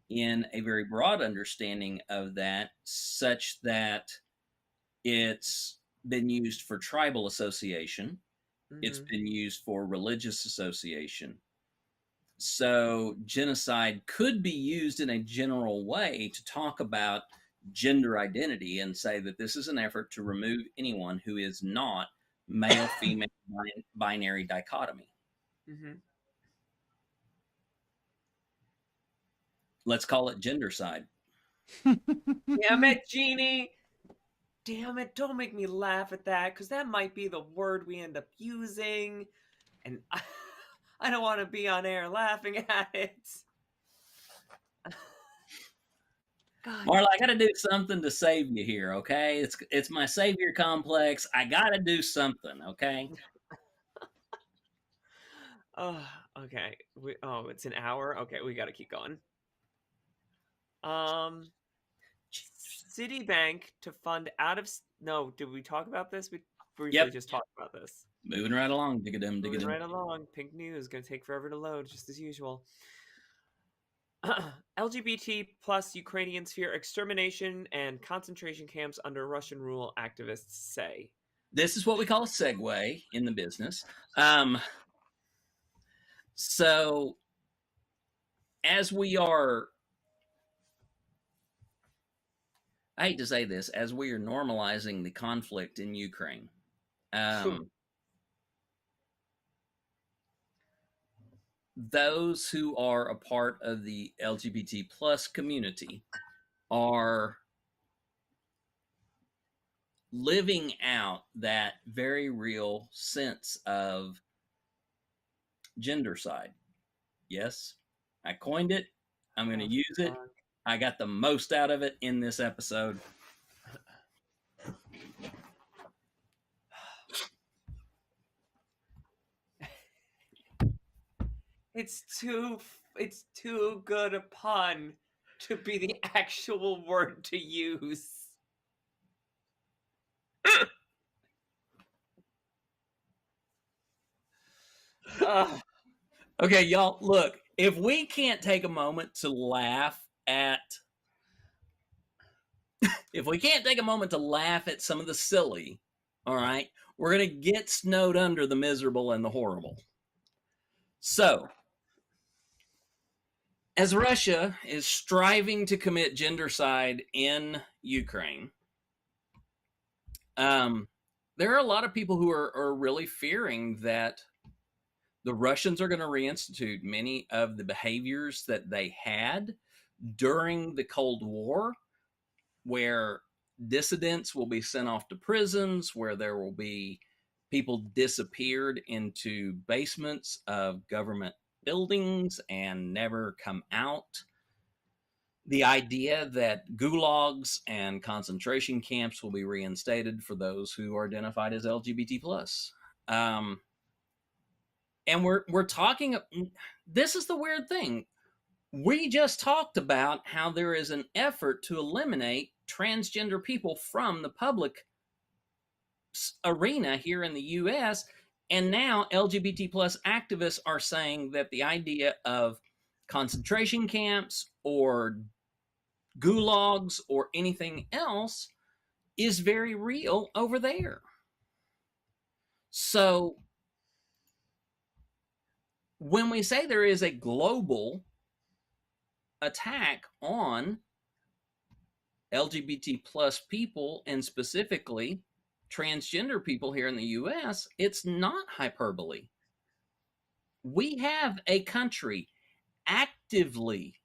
S1: in a very broad understanding of that, such that it's been used for tribal association, it's
S2: Mm-hmm.
S1: been used for religious association. So, genocide could be used in a general way to talk about gender identity and say that this is an effort to remove anyone who is not male, female, binary dichotomy.
S2: Mm-hmm.
S1: Let's call it gendercide.
S2: Damn it, Jeannie! Damn it! Don't make me laugh at that, because that might be the word we end up using, and I don't want to be on air laughing at it. God.
S1: Marla, I got to do something to save you here, okay? It's my savior complex. I got to do something, okay?
S2: Oh, okay. It's an hour. Okay, we got to keep going. Um, Citibank to fund out of no. Did we talk about this? We briefly
S1: Yep.
S2: just talked about this.
S1: Moving right along. Dig-a-dum,
S2: Moving
S1: dig-a-dum.
S2: right along. Pink news gonna take forever to load, just as usual. LGBT plus Ukrainians fear extermination and concentration camps under Russian rule, activists say.
S1: This is what we call a segue in the business. So, as we are, I hate to say this, as we are normalizing the conflict in Ukraine, those who are a part of the LGBT plus community are living out that very real sense of gendercide. Yes, I coined it. I'm going to use it. I got the most out of it in this episode.
S2: It's too good a pun to be the actual word to use.
S1: Okay, y'all, look, if we can't take a moment to laugh at some of the silly, all right, we're going to get snowed under the miserable and the horrible. So, As Russia is striving to commit gendercide in Ukraine, there are a lot of people who are really fearing that the Russians are going to reinstitute many of the behaviors that they had during the Cold War, where dissidents will be sent off to prisons, where there will be people disappeared into basements of government buildings and never come out. The idea that gulags and concentration camps will be reinstated for those who are identified as LGBT plus. And we're talking. This is the weird thing. We just talked about how there is an effort to eliminate transgender people from the public arena here in the U.S. And now LGBT plus activists are saying that the idea of concentration camps or gulags or anything else is very real over there. So when we say there is a global attack on LGBT plus people and specifically transgender people here in the US, it's not hyperbole. We have a country actively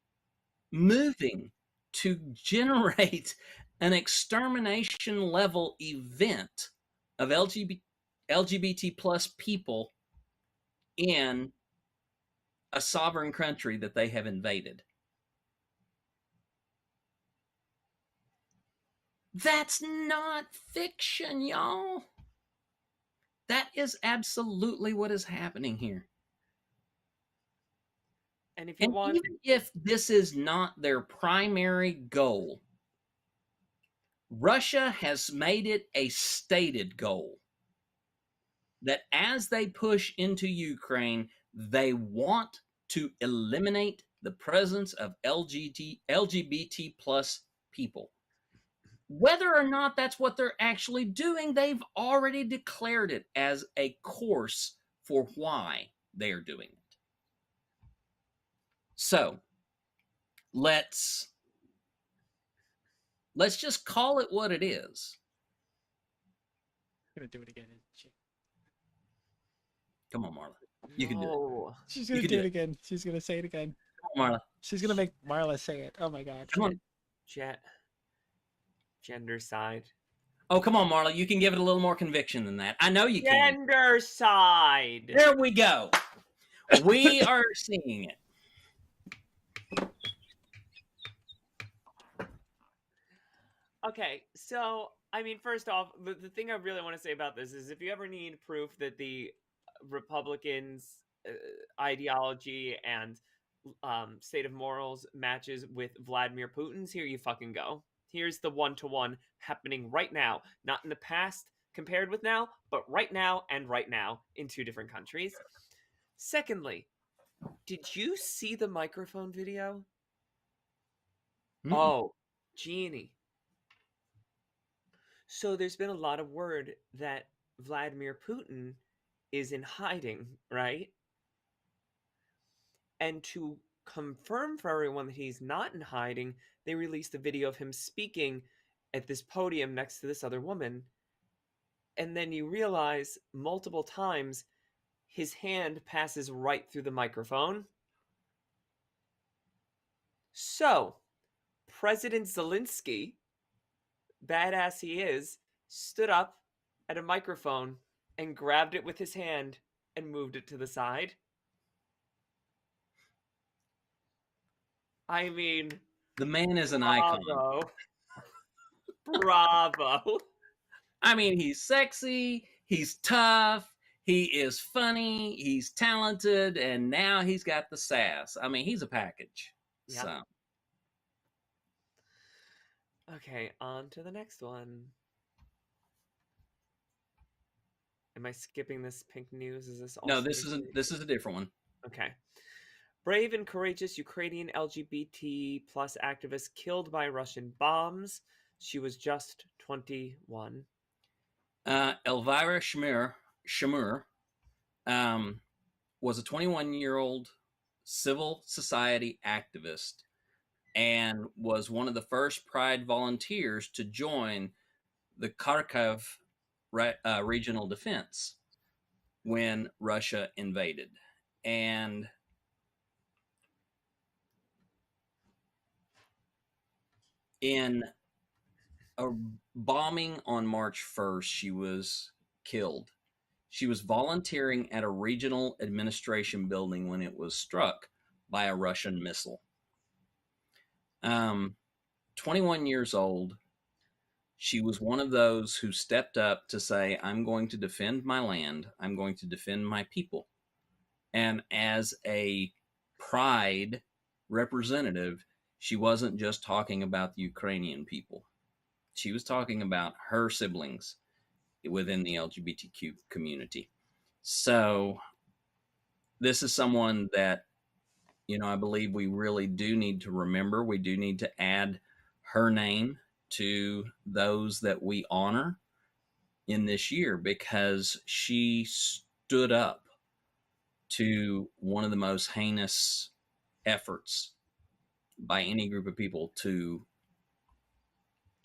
S1: moving to generate an extermination level event of LGBT plus people in a sovereign country that they have invaded. That's not fiction, y'all. That is absolutely what is happening here.
S2: And if you want,
S1: even if this is not their primary goal, Russia has made it a stated goal that as they push into Ukraine, they want to eliminate the presence of LGBT plus people. Whether or not that's what they're actually doing, they've already declared it as a course for why they are doing it. So let's just call it what it is.
S3: Gonna do it again, isn't she?
S1: Come on, Marla. You can do it.
S3: She's gonna do it again. She's gonna say it again.
S1: Come on, Marla.
S3: She's gonna make Marla say it. Oh my god.
S1: Come on.
S2: Gender side.
S1: Oh, come on, Marla. You can give it a little more conviction than that. I know you can.
S2: Gender side.
S1: There we go. We are seeing it.
S2: Okay, so, I mean, first off, the thing I really want to say about this is if you ever need proof that the Republicans' ideology and state of morals matches with Vladimir Putin's, here you fucking go. Here's the one-to-one happening right now. Not in the past compared with now, but right now and right now in two different countries. Secondly, did you see the microphone video? Mm-hmm. Oh, Jeannie. So there's been a lot of word that Vladimir Putin is in hiding, right? And to confirm for everyone that he's not in hiding, they released a video of him speaking at this podium next to this other woman. And then you realize multiple times his hand passes right through the microphone. So, President Zelensky, badass he is, stood up at a microphone and grabbed it with his hand and moved it to the side. I mean,
S1: the man is an
S2: bravo.
S1: icon.
S2: Bravo.
S1: I mean, he's sexy, he's tough, he is funny, he's talented, and now he's got the sass. I mean, he's a package. Yep. So.
S2: Okay, on to the next one. Am I skipping this pink news? Is this also
S1: No, this is a different one.
S2: Okay. Brave and courageous Ukrainian LGBT plus activist killed by Russian bombs. She was just 21.
S1: Elvira Shamur was a 21-year-old civil society activist and was one of the first Pride volunteers to join the Kharkiv regional defense when Russia invaded. And in a bombing on March 1st, she was killed. She was volunteering at a regional administration building when it was struck by a Russian missile. 21 years old, she was one of those who stepped up to say, I'm going to defend my land. I'm going to defend my people. And as a Pride representative, she wasn't just talking about the Ukrainian people. She was talking about her siblings within the LGBTQ community. So this is someone that, I believe we really do need to remember. We do need to add her name to those that we honor in this year, because she stood up to one of the most heinous efforts by any group of people to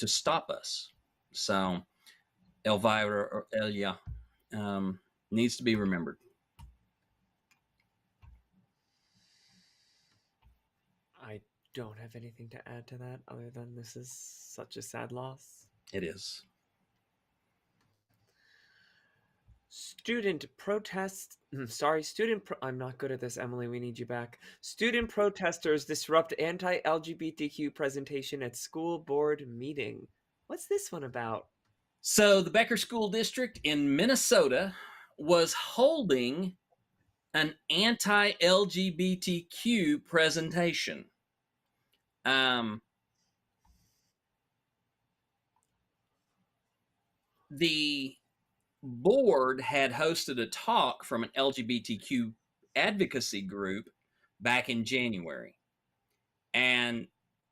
S1: stop us. So Elvira or Elia needs to be remembered.
S2: I don't have anything to add to that other than this is such a sad loss.
S1: It is.
S2: I'm not good at this, Emily. We need you back. Student protesters disrupt anti-LGBTQ presentation at school board meeting. What's this one about?
S1: So the Becker School District in Minnesota was holding an anti-LGBTQ presentation. The board had hosted a talk from an LGBTQ advocacy group back in January, and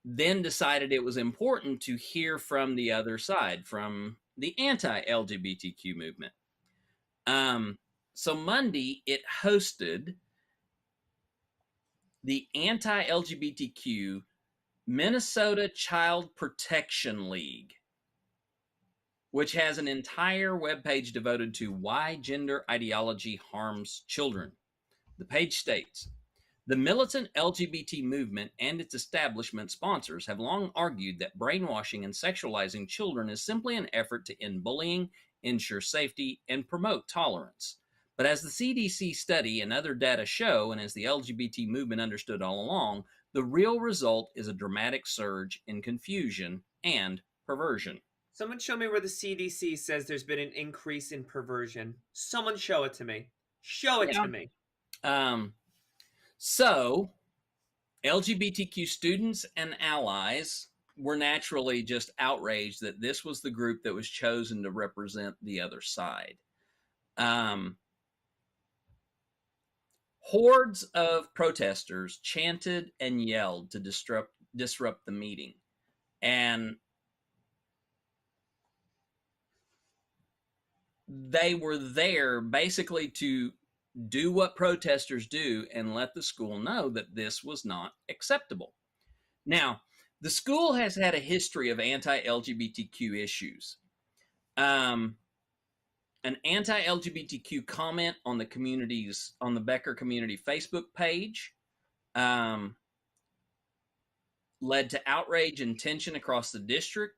S1: then decided it was important to hear from the other side, from the anti-LGBTQ movement. So Monday, it hosted the Anti-LGBTQ Minnesota Child Protection League, which has an entire webpage devoted to why gender ideology harms children. The page states, the militant LGBT movement and its establishment sponsors have long argued that brainwashing and sexualizing children is simply an effort to end bullying, ensure safety, and promote tolerance. But as the CDC study and other data show, and as the LGBT movement understood all along, the real result is a dramatic surge in confusion and perversion.
S2: Someone show me where the CDC says there's been an increase in perversion. Someone show it to me. Show it to me.
S1: So, LGBTQ students and allies were naturally just outraged that this was the group that was chosen to represent the other side. Hordes of protesters chanted and yelled to disrupt the meeting. And they were there basically to do what protesters do and let the school know that this was not acceptable. Now, the school has had a history of anti-LGBTQ issues. An anti-LGBTQ comment on the Becker community Facebook page led to outrage and tension across the district.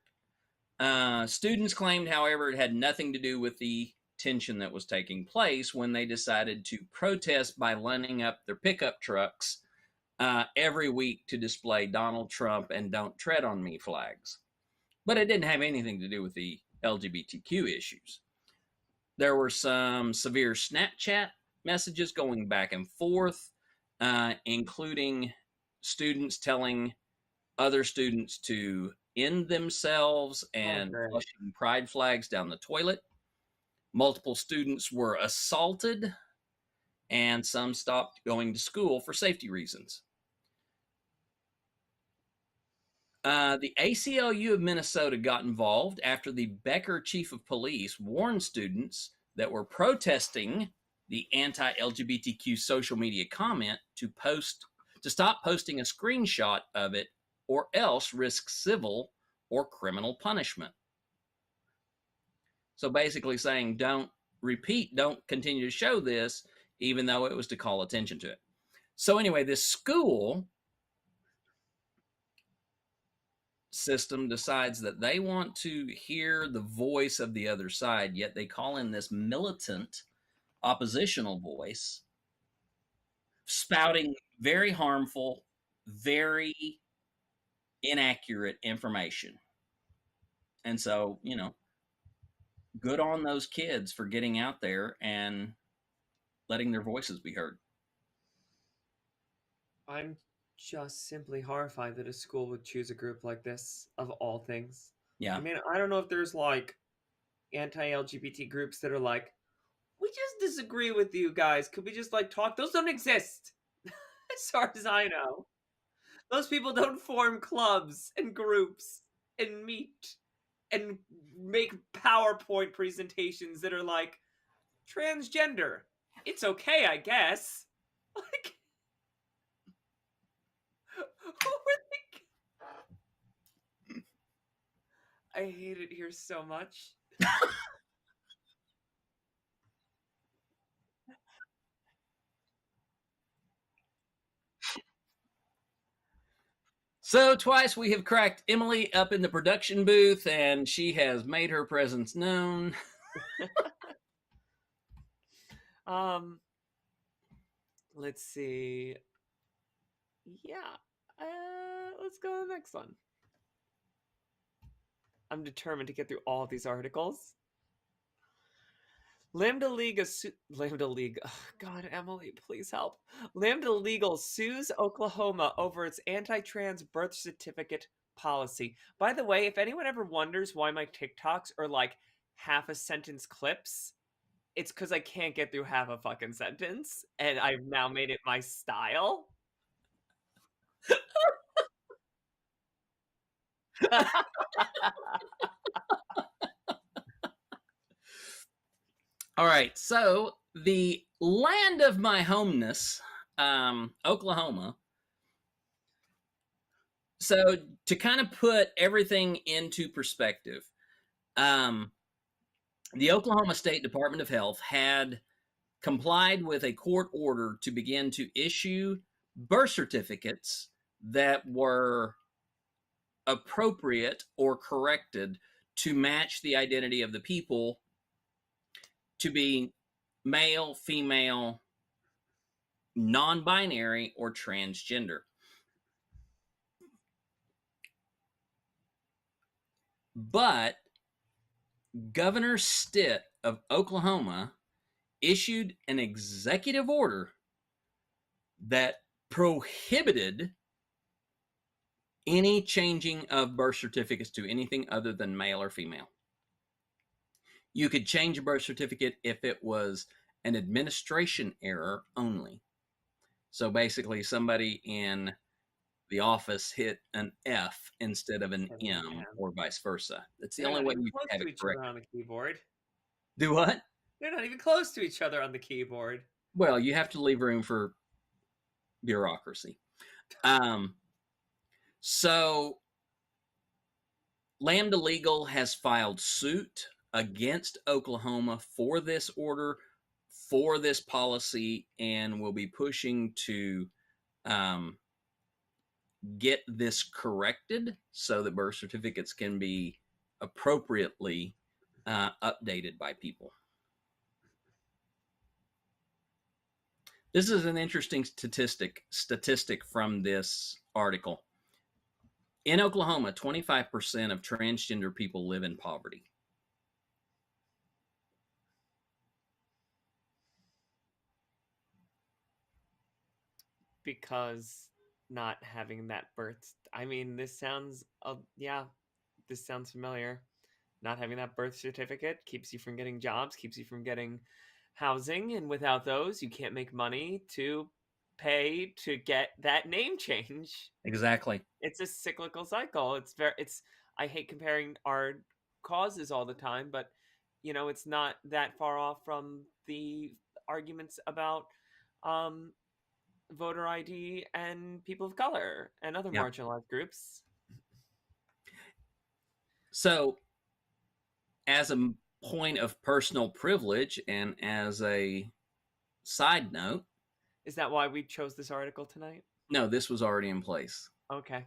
S1: Students claimed, however, it had nothing to do with the tension that was taking place when they decided to protest by lining up their pickup trucks every week to display Donald Trump and Don't Tread on Me flags. But it didn't have anything to do with the LGBTQ issues. There were some severe Snapchat messages going back and forth, including students telling other students to end themselves and flushing pride flags down the toilet. Multiple students were assaulted, and some stopped going to school for safety reasons. The ACLU of Minnesota got involved after the Becker chief of police warned students that were protesting the anti-LGBTQ social media comment to stop posting a screenshot of it, or else risk civil or criminal punishment. So basically saying, don't continue to show this, even though it was to call attention to it. So anyway, this school system decides that they want to hear the voice of the other side, yet they call in this militant oppositional voice, spouting very harmful, very inaccurate information. And so, good on those kids for getting out there and letting their voices be heard.
S2: I'm just simply horrified that a school would choose a group like this, of all things.
S1: Yeah.
S2: I mean, I don't know if there's like anti-LGBT groups that are like, we just disagree with you guys. Could we just like talk? Those don't exist. As far as I know. Those people don't form clubs and groups and meet and make PowerPoint presentations that are like, transgender. It's okay, I guess. Like, who were they? I hate it here so much.
S1: So twice we have cracked Emily up in the production booth, and she has made her presence known.
S2: Let's see. Yeah. Let's go to the next one. I'm determined to get through all of these articles. Lambda League. Oh, God, Emily, please help. Lambda Legal sues Oklahoma over its anti-trans birth certificate policy. By the way, if anyone ever wonders why my TikToks are like half a sentence clips, it's because I can't get through half a fucking sentence, and I've now made it my style.
S1: All right, so the land of my homeness, Oklahoma. So to kind of put everything into perspective, the Oklahoma State Department of Health had complied with a court order to begin to issue birth certificates that were appropriate or corrected to match the identity of the people to be male, female, non-binary, or transgender. But Governor Stitt of Oklahoma issued an executive order that prohibited any changing of birth certificates to anything other than male or female. You could change a birth certificate if it was an administration error only. So basically, somebody in the office hit an F instead of an M, or vice versa. That's the only way you can have it correct
S2: on the keyboard.
S1: Do what?
S2: They're not even close to each other on the keyboard.
S1: Well, you have to leave room for bureaucracy. So Lambda Legal has filed suit against Oklahoma for this order, for this policy, and will be pushing to get this corrected so that birth certificates can be appropriately updated by people. This is an interesting statistic from this article. In Oklahoma, 25% of transgender people live in poverty.
S2: Because not having that birth, I mean, this sounds, this sounds familiar. Not having that birth certificate keeps you from getting jobs, keeps you from getting housing, and without those, you can't make money to pay to get that name change.
S1: Exactly.
S2: It's a cyclical cycle. I hate comparing our causes all the time, but it's not that far off from the arguments about voter ID and people of color and other
S1: Yeah.
S2: marginalized groups.
S1: So, as a point of personal privilege and as a side note,
S2: Is that why we chose this article tonight?
S1: no, this was already in place.
S2: Okay.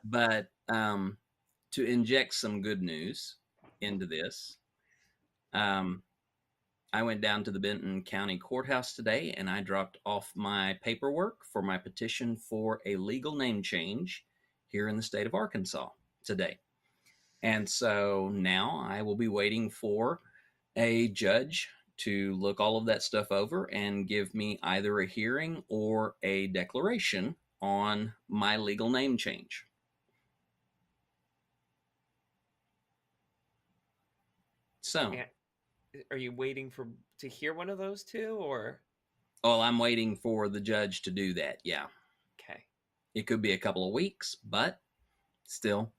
S1: But to inject some good news into this, I went down to the Benton County Courthouse today and I dropped off my paperwork for my petition for a legal name change here in the state of Arkansas today. And so now I will be waiting for a judge to look all of that stuff over and give me either a hearing or a declaration on my legal name change. So,
S2: And are you waiting to hear one of those two, or?
S1: oh, I'm waiting for the judge to do that. Yeah.
S2: Okay.
S1: It could be a couple of weeks, but still,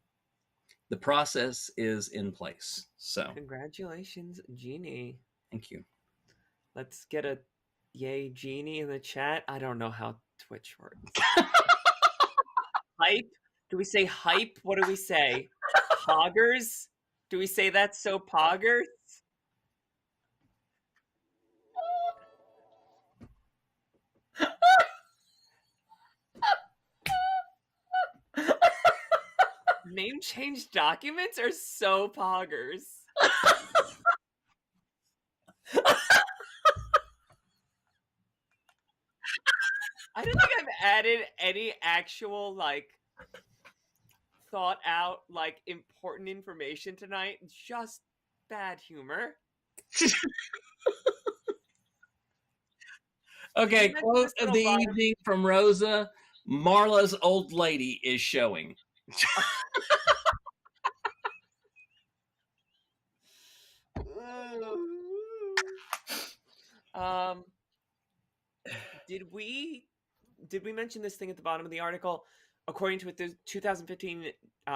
S1: the process is in place. So,
S2: Congratulations, Jeannie.
S1: thank you.
S2: Let's get a yay, Jeannie in the chat. I don't know how Twitch works. Hype? Do we say hype? What do we say? Poggers? Do we say that's so poggers? Name change documents are so poggers. I don't think I've added any actual, like, thought out, like, important information tonight. Just bad humor.
S1: Okay,
S2: That's
S1: quote
S2: just
S1: of
S2: a
S1: the
S2: lot of-
S1: evening from Rosa: Marla's old lady is showing.
S2: Did we mention this thing at the bottom of the article? According to the 2015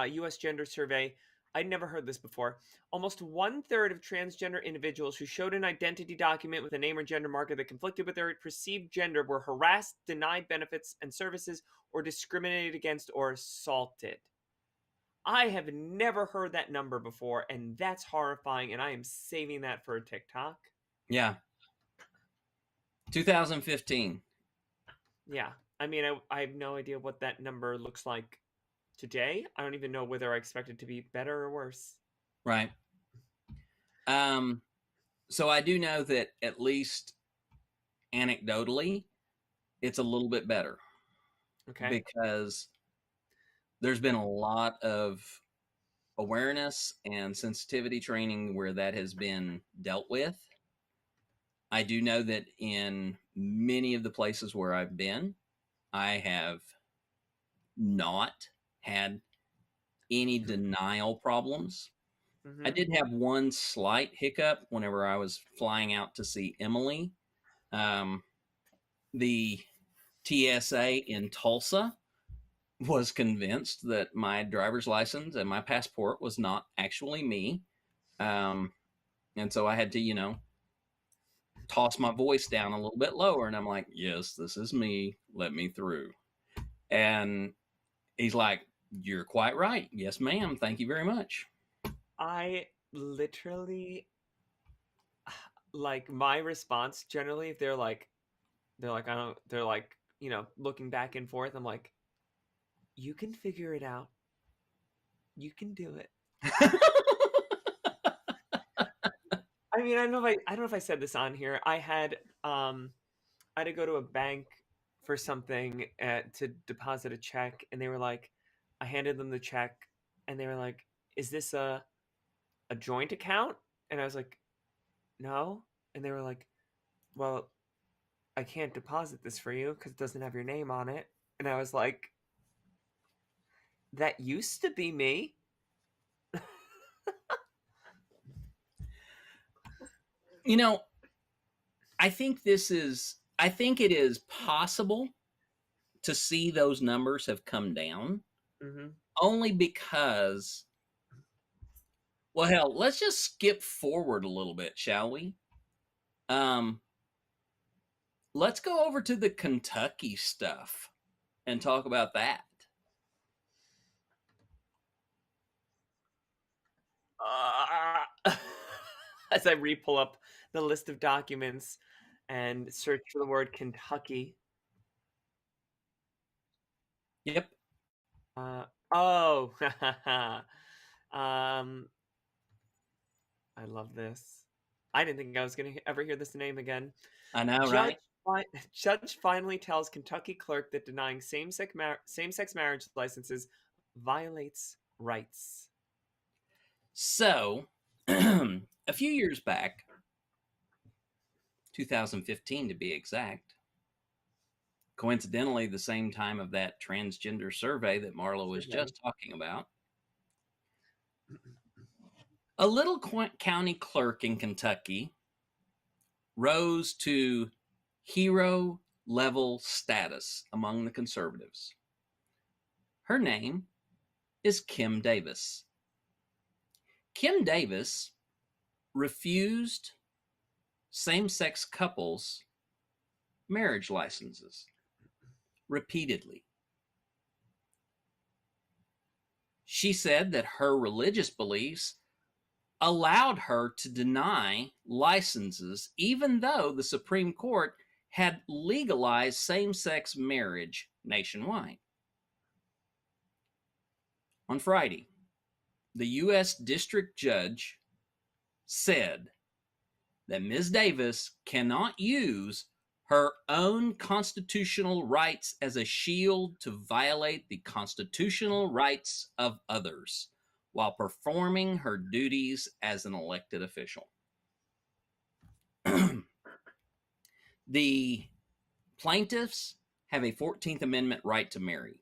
S2: U.S. gender survey, I'd never heard this before. Almost 1/3 of transgender individuals who showed an identity document with a name or gender marker that conflicted with their perceived gender were harassed, denied benefits and services, or discriminated against or assaulted. I have never heard that number before, and that's horrifying, and I am saving that for a TikTok.
S1: Yeah. 2015.
S2: Yeah. I mean, I have no idea what that number looks like today. I don't even know whether I expect it to be better or worse.
S1: Right. So I do know that at least anecdotally, it's a little bit better.
S2: Okay.
S1: Because there's been a lot of awareness and sensitivity training where that has been dealt with. I do know that in many of the places where I've been, I have not had any denial problems.
S2: Mm-hmm.
S1: I did have one slight hiccup whenever I was flying out to see Emily. The TSA in Tulsa was convinced that my driver's license and my passport was not actually me. And so I had to, toss my voice down a little bit lower. And I'm like, yes, this is me. Let me through. And he's like, you're quite right. Yes, ma'am. Thank you very much.
S2: I literally, like, my response generally, if they're like, looking back and forth, I'm like, you can figure it out. You can do it. I mean, I don't know if I said this on here. I had to go to a bank for something to deposit a check, and they were like, I handed them the check, and they were like, "Is this a joint account?" And I was like, "No." And they were like, "Well, I can't deposit this for you because it doesn't have your name on it." And I was like, "That used to be me."
S1: I think it is possible to see those numbers have come down
S2: Mm-hmm.
S1: only because, well, hell, let's just skip forward a little bit, shall we? let's go over to the Kentucky stuff and talk about that.
S2: As I re-pull up the list of documents and search for the word Kentucky.
S1: Yep.
S2: Oh, I love this. I didn't think I was going to ever hear this name again.
S1: I know, right?
S2: Judge finally tells Kentucky clerk that denying same-sex marriage licenses violates rights.
S1: So, a few years back, 2015 to be exact, coincidentally the same time of that transgender survey that Marla was just talking about, a little county clerk in Kentucky rose to hero level status among the conservatives. Her name is Kim Davis. Kim Davis refused same-sex couples marriage licenses repeatedly. She said that her religious beliefs allowed her to deny licenses even though the Supreme Court had legalized same-sex marriage nationwide. On Friday, the U.S. District Judge said that Ms. Davis cannot use her own constitutional rights as a shield to violate the constitutional rights of others while performing her duties as an elected official. The plaintiffs have a 14th Amendment right to marry.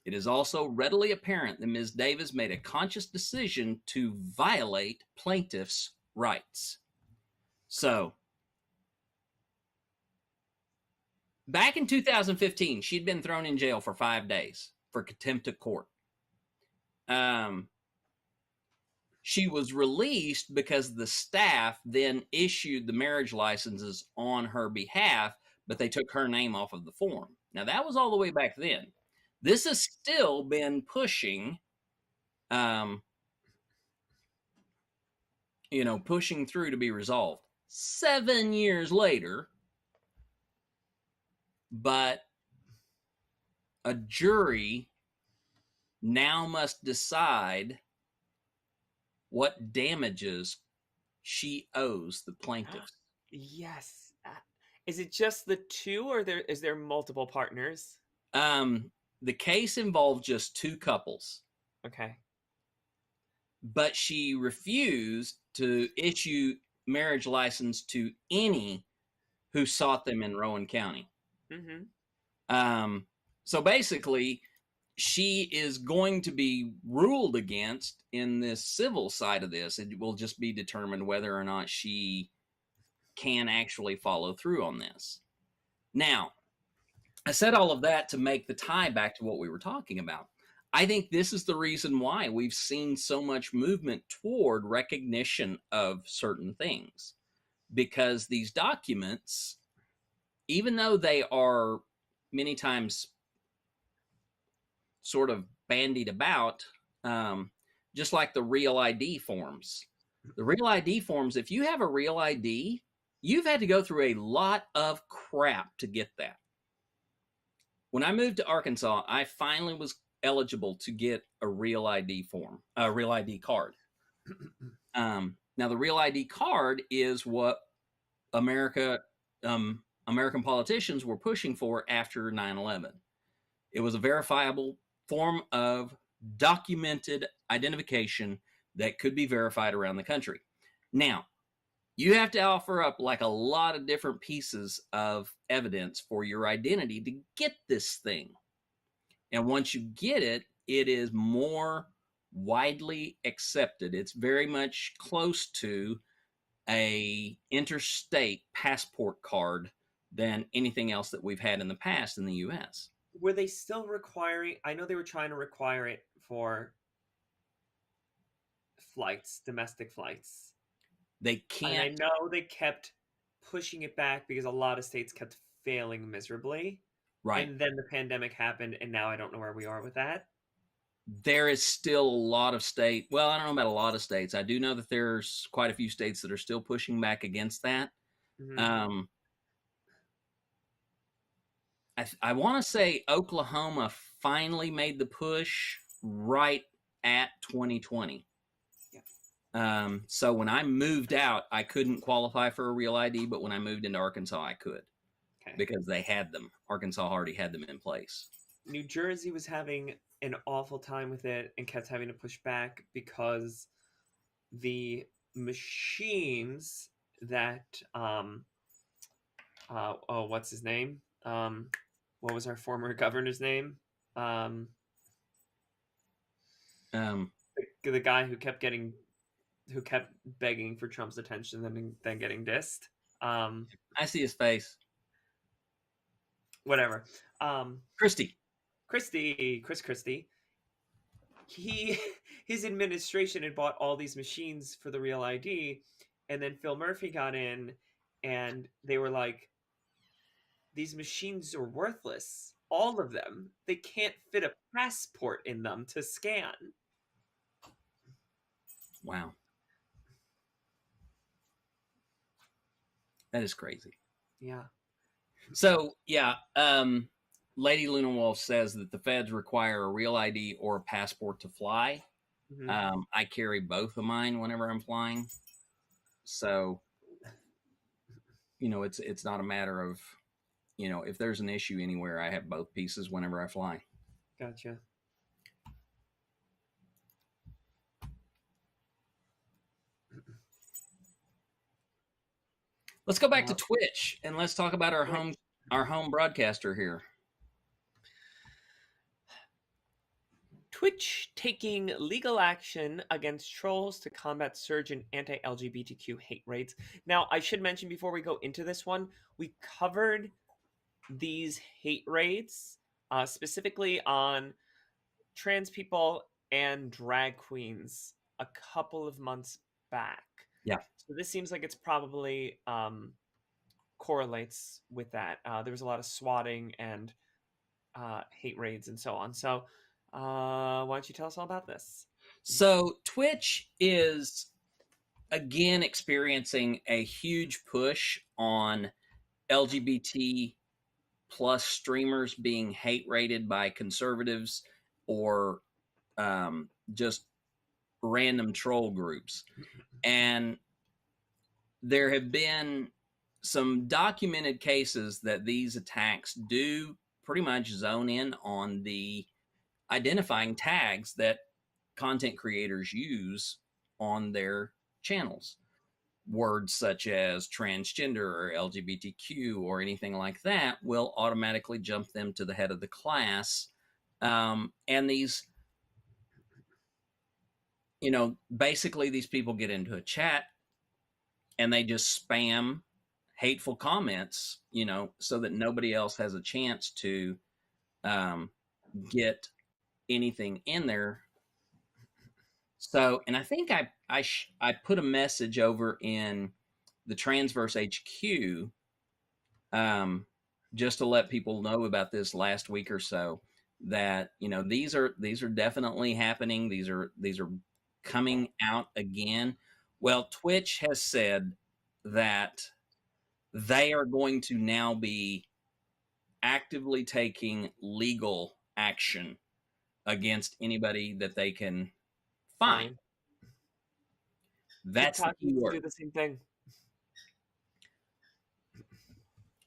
S1: It is also readily apparent that Ms. Davis made a conscious decision to violate plaintiffs' rights. So, back in 2015, she'd been thrown in jail for 5 days for contempt of court. She was released because the staff then issued the marriage licenses on her behalf, but they took her name off of the form. Now, that was all the way back then. This has still been pushing, pushing through to be resolved. 7 years later, but a jury now must decide what damages she owes the plaintiffs.
S2: Yes. Is it just the two, or is there multiple partners?
S1: The case involved just 2 couples.
S2: Okay.
S1: But she refused to issue marriage license to any who sought them in Rowan County.
S2: Mm-hmm.
S1: So basically, she is going to be ruled against in this civil side of this. It will just be determined whether or not she can actually follow through on this. Now, I said all of that to make the tie back to what we were talking about. I think this is the reason why we've seen so much movement toward recognition of certain things. Because these documents, even though they are many times sort of bandied about, just like the Real ID forms. The Real ID forms, if you have a Real ID, you've had to go through a lot of crap to get that. When I moved to Arkansas, I finally was eligible to get a Real ID form, a Real ID card. Now, the Real ID card is what American politicians were pushing for after 9/11. It was a verifiable form of documented identification that could be verified around the country. Now, you have to offer up like a lot of different pieces of evidence for your identity to get this thing. And once you get it, it is more widely accepted. It's very much close to a interstate passport card than anything else that we've had in the past in the U.S.
S2: Were they still requiring? I know they were trying to require it for flights, domestic flights.
S1: They can't.
S2: And I know they kept pushing it back because a lot of states kept failing miserably.
S1: Right.
S2: And then the pandemic happened, and now I don't know where we are with that.
S1: There is still a lot of state. Well, I don't know about a lot of states. I do know that there's quite a few states that are still pushing back against that.
S2: Mhm.
S1: I want to say Oklahoma finally made the push right at 2020.
S2: Yeah.
S1: So when I moved out, I couldn't qualify for a real ID, but when I moved into Arkansas, I could
S2: Okay.
S1: because they had them. Arkansas already had them in place.
S2: New Jersey was having an awful time with it and kept having to push back because the machines that what's his name? What was our former governor's name?
S1: Um,
S2: the guy who kept begging for Trump's attention and then getting dissed.
S1: I see his face.
S2: Whatever. Chris Christie. His administration had bought all these machines for the Real ID, and then Phil Murphy got in, and they were like, "These machines are worthless, all of them. They can't fit a passport in them to scan."
S1: Wow, that is crazy.
S2: Yeah.
S1: So yeah, Lady Luna Wolf says that the feds require a real ID or a passport to fly.
S2: Mm-hmm.
S1: I carry both of mine whenever I'm flying, so it's not a matter of if there's an issue anywhere, I have both pieces whenever I fly.
S2: Gotcha.
S1: Let's go back to Twitch and let's talk about our home broadcaster here.
S2: Twitch taking legal action against trolls to combat surge in anti-LGBTQ hate raids. Now, I should mention before we go into this one, we covered these hate raids specifically on trans people and drag queens a couple of months back.
S1: Yeah.
S2: So this seems like it's probably correlates with that. There was a lot of swatting and hate raids and so on. So why don't you tell us all about this?
S1: So Twitch is again experiencing a huge push on LGBT plus streamers being hate raided by conservatives or just random troll groups. And there have been some documented cases that these attacks do pretty much zone in on the identifying tags that content creators use on their channels. Words such as transgender or LGBTQ or anything like that will automatically jump them to the head of the class. And these, basically these people get into a chat and they just spam hateful comments, so that nobody else has a chance to get anything in there. So, and I think I put a message over in the Transverse HQ just to let people know about this last week or so, that these are definitely happening. These are coming out again. Well, Twitch has said that they are going to now be actively taking legal action against anybody that they can find. That's
S2: TikTok
S1: the key word.
S2: do the same thing.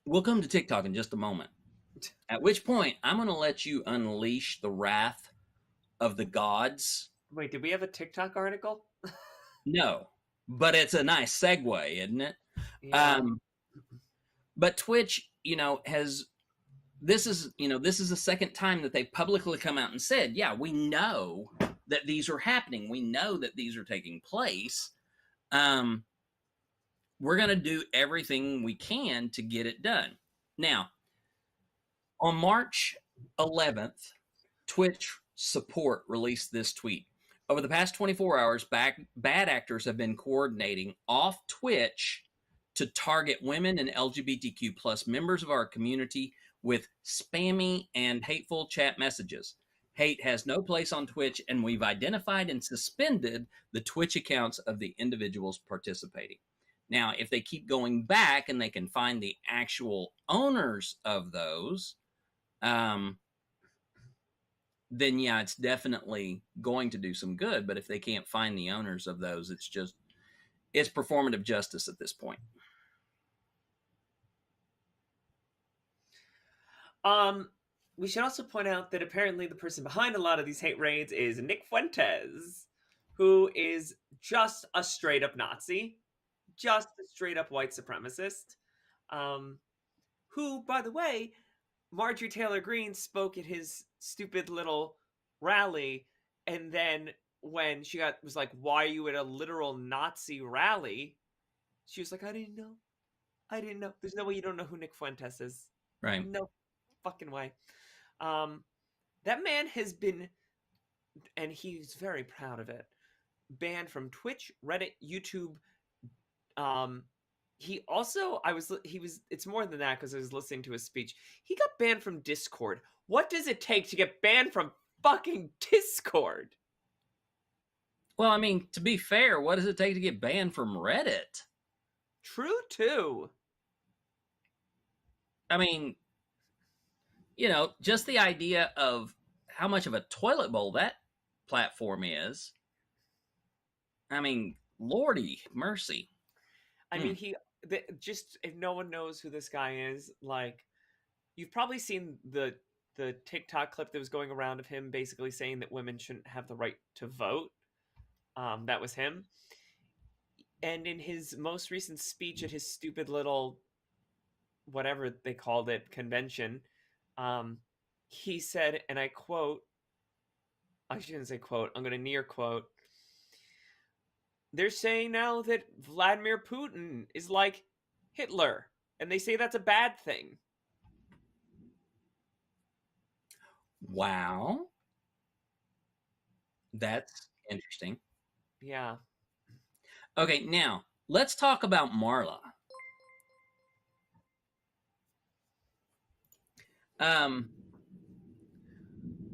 S1: We'll come to TikTok in just a moment. At which point, I'm going to let you unleash the wrath of the gods.
S2: Wait, did we have a TikTok article?
S1: No, but it's a nice segue, isn't it?
S2: Yeah.
S1: But Twitch, this is the second time that they publicly come out and said, yeah, we know that these are happening. We know that these are taking place. We're going to do everything we can to get it done. Now, on March 11th, Twitch support released this tweet. Over the past 24 hours, bad actors have been coordinating off Twitch to target women and LGBTQ plus members of our community with spammy and hateful chat messages. Hate has no place on Twitch, and we've identified and suspended the Twitch accounts of the individuals participating. Now, if they keep going back and they can find the actual owners of those, then yeah, it's definitely going to do some good. But if they can't find the owners of those, it's performative justice at this point.
S2: We should also point out that apparently the person behind a lot of these hate raids is Nick Fuentes, who is just a straight up Nazi, just a straight up white supremacist, who, by the way, Marjorie Taylor Greene spoke at his stupid little rally, and then when she was like, "Why are you at a literal Nazi rally?" She was like, I didn't know. There's no way you don't know who Nick Fuentes is.
S1: Right.
S2: No fucking way. That man has been, and he's very proud of it, banned from Twitch, Reddit, YouTube. It's more than that, because I was listening to his speech. He got banned from Discord. What does it take to get banned from fucking Discord?
S1: Well, I mean, to be fair, what does it take to get banned from Reddit?
S2: True, too.
S1: I mean, just the idea of how much of a toilet bowl that platform is. I mean, Lordy mercy.
S2: I mean, just if no one knows who this guy is, like, you've probably seen the TikTok clip that was going around of him basically saying that women shouldn't have the right to vote. That was him. And in his most recent speech at his stupid little, whatever they called it, convention, he said, and I quote, I shouldn't say quote, I'm going to near quote, "They're saying now that Vladimir Putin is like Hitler, and they say that's a bad thing."
S1: Wow. That's interesting.
S2: Yeah.
S1: Okay, now, let's talk about Marla.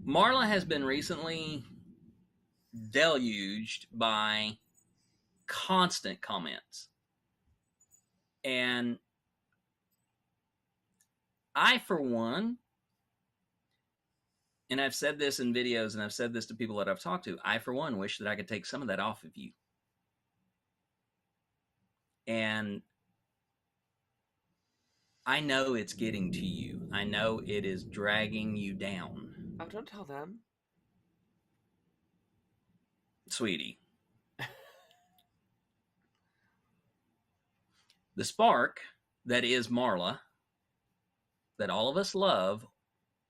S1: Marla has been recently deluged by constant comments. And I, for one, and I've said this in videos and I've said this to people that I've talked to, I, for one, wish that I could take some of that off of you. And I know it's getting to you. I know it is dragging you down.
S2: Oh, don't tell them.
S1: Sweetie. The spark that is Marla, that all of us love,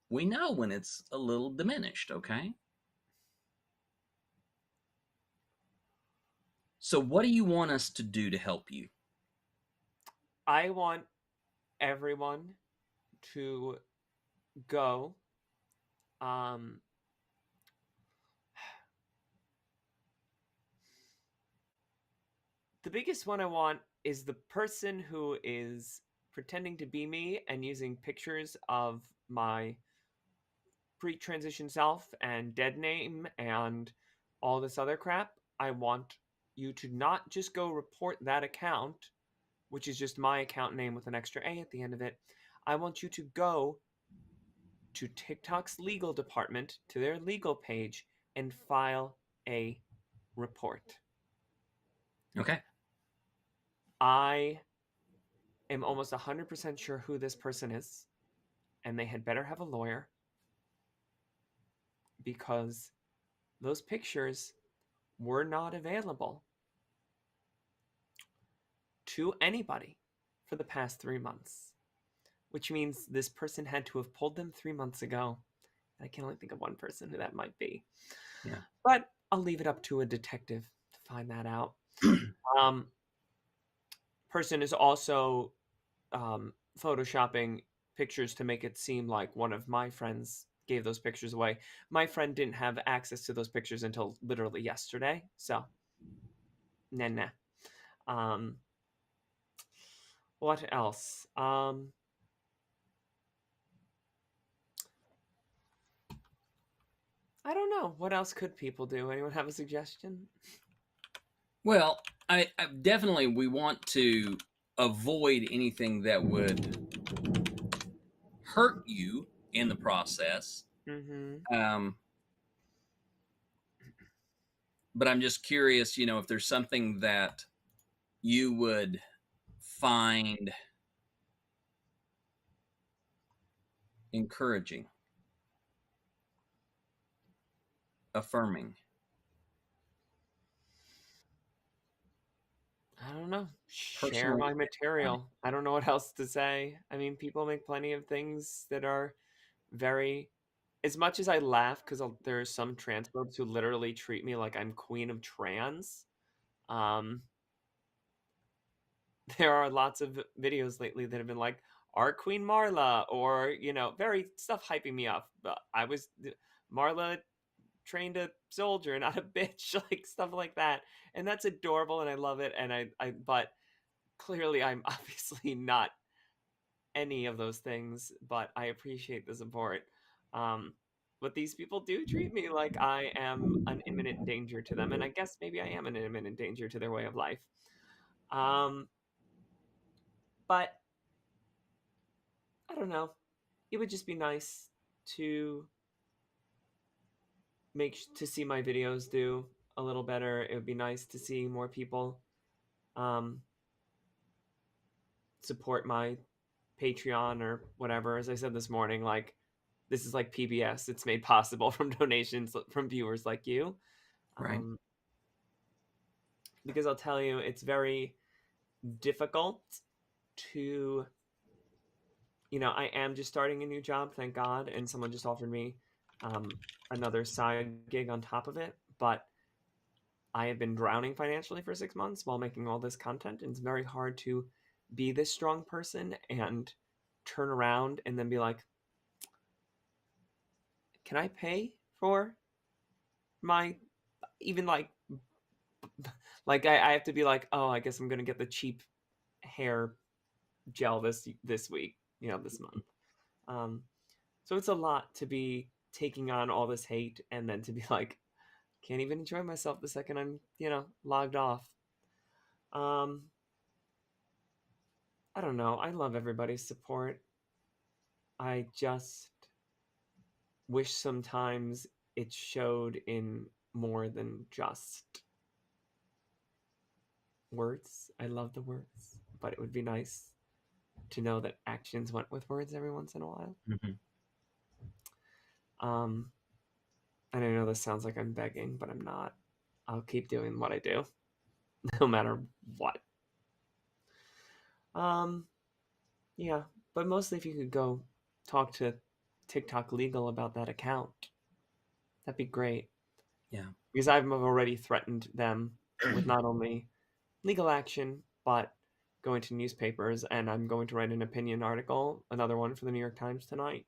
S1: we know when it's a little diminished, okay? So what do you want us to do to help you?
S2: I want everyone to go the biggest one I want is the person who is pretending to be me and using pictures of my pre-transition self and dead name and all this other crap. I want you to not just go report that account, which is just my account name with an extra A at the end of it. I want you to go to TikTok's legal department, to their legal page, and file a report.
S1: Okay.
S2: I am almost 100% sure who this person is, and they had better have a lawyer, because those pictures were not available to anybody for the past 3 months, which means this person had to have pulled them 3 months ago. I can only think of one person who that might be.
S1: Yeah.
S2: But I'll leave it up to a detective to find that out. Person is also photoshopping pictures to make it seem like one of my friends gave those pictures away. My friend didn't have access to those pictures until literally yesterday, so nah. What else? I don't know. What else could people do? Anyone have a suggestion?
S1: Well, I definitely we want to avoid anything that would hurt you in the process.
S2: Mm-hmm.
S1: But I'm just curious, if there's something that you would find encouraging, affirming.
S2: I don't know. Share
S1: Personally,
S2: my material. I don't know what else to say. I mean, people make plenty of things that are very. As much as I laugh because there are some transphobes who literally treat me like I'm queen of trans. Um, there are lots of videos lately that have been like, "Our Queen Marla," or very stuff hyping me up. But Marla trained a soldier, not a bitch, like stuff like that, and that's adorable, and I love it. And but clearly, I'm obviously not any of those things, but I appreciate the support. But these people do treat me like I am an imminent danger to them, and I guess maybe I am an imminent danger to their way of life. But I don't know. It would just be nice to to see my videos do a little better. It would be nice to see more people um, support my Patreon or whatever. As I said this morning, like this is like PBS. It's made possible from donations from viewers like you.
S1: Right.
S2: Because I'll tell you, it's very difficult to, I am just starting a new job, thank God, and someone just offered me another side gig on top of it. But I have been drowning financially for 6 months while making all this content, and it's very hard to be this strong person and turn around and then be like, can I pay for my even like I have to be like, oh, I guess I'm gonna get the cheap hair gel this week, this month. So it's a lot to be taking on all this hate and then to be like, can't even enjoy myself the second I'm logged off. I don't know. I love everybody's support. I just wish sometimes it showed in more than just words. I love the words, but it would be nice to know that actions went with words every once in a while.
S1: Mm-hmm.
S2: And I know this sounds like I'm begging, but I'm not. I'll keep doing what I do, no matter what. Yeah, but mostly if you could go talk to TikTok Legal about that account, that'd be great.
S1: Yeah.
S2: Because I've already threatened them with not only legal action, but going to newspapers, and I'm going to write an opinion article, another one for the New York Times tonight,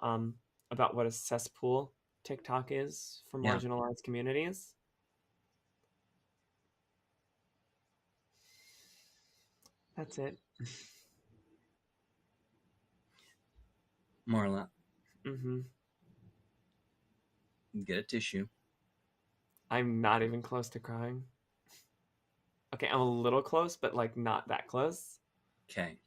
S2: about what a cesspool TikTok is for
S1: Yeah.
S2: marginalized communities. That's it.
S1: Marla,
S2: Mm-hmm.
S1: get a tissue.
S2: I'm not even close to crying. Okay, I'm a little close, but like not that close.
S1: Okay.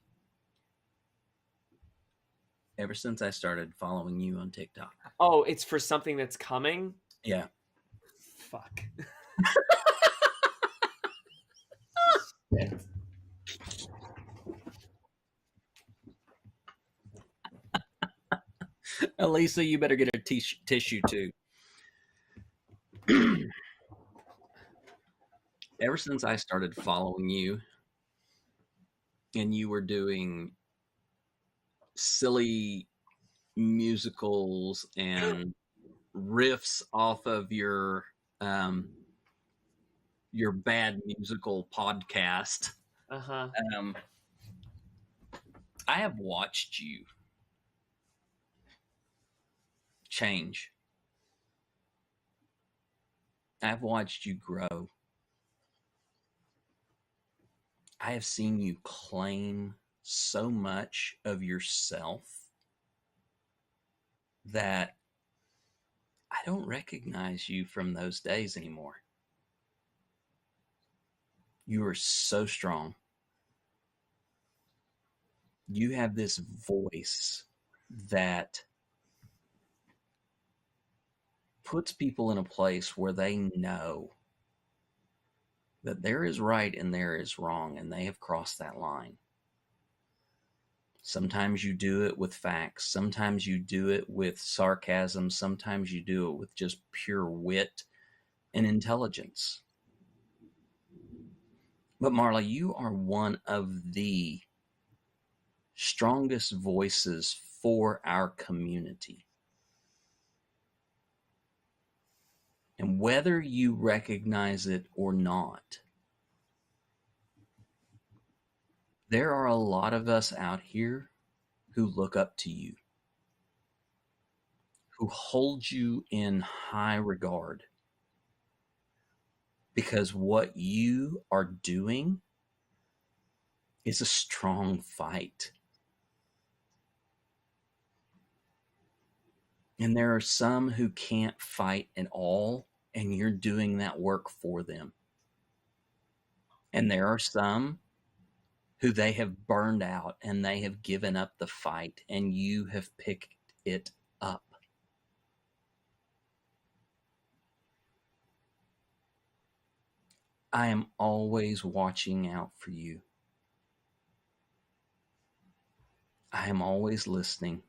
S1: Ever since I started following you on TikTok.
S2: Oh, it's for something that's coming?
S1: Yeah.
S2: Fuck.
S1: Elisa, you better get a tissue too. Ever since I started following you and you were doing silly musicals and riffs off of your bad musical podcast,
S2: Uh-huh.
S1: I have watched you change. I've watched you grow. I have seen you claim so much of yourself that I don't recognize you from those days anymore. You are so strong. You have this voice that puts people in a place where they know that there is right and there is wrong, and they have crossed that line. Sometimes you do it with facts. Sometimes you do it with sarcasm. Sometimes you do it with just pure wit and intelligence. But Marla, you are one of the strongest voices for our community. And whether you recognize it or not, there are a lot of us out here who look up to you, who hold you in high regard, because what you are doing is a strong fight. And there are some who can't fight at all, and you're doing that work for them. And there are some who they have burned out and they have given up the fight, and you have picked it up. I am always watching out for you. I am always listening.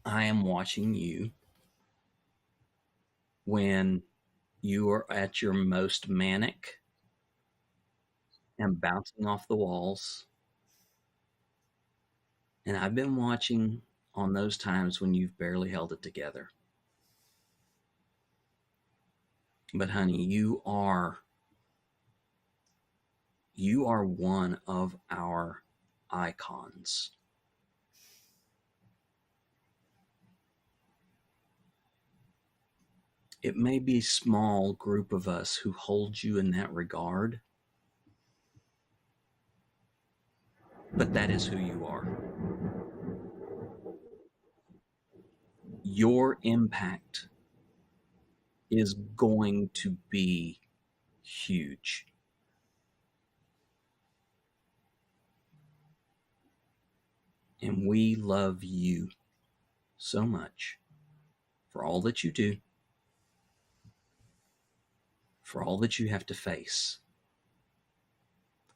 S1: I am watching you when you are at your most manic and bouncing off the walls. And I've been watching on those times when you've barely held it together. But honey, you are one of our icons. It may be a small group of us who hold you in that regard, but that is who you are. Your impact is going to be huge. And we love you so much for all that you do, for all that you have to face.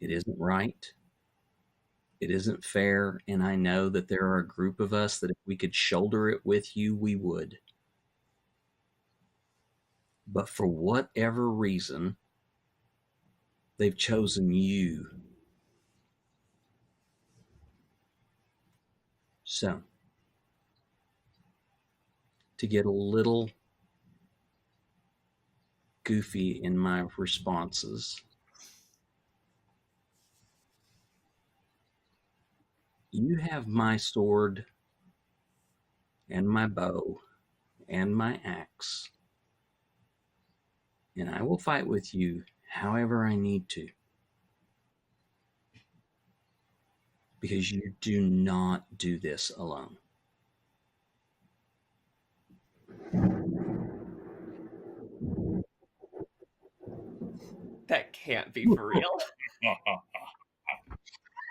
S1: It isn't right. It isn't fair. And I know that there are a group of us that if we could shoulder it with you, we would. But for whatever reason, they've chosen you. So, to get a little goofy in my responses, you have my sword and my bow and my axe, and I will fight with you however I need to, because you do not do this alone.
S2: That can't be for real.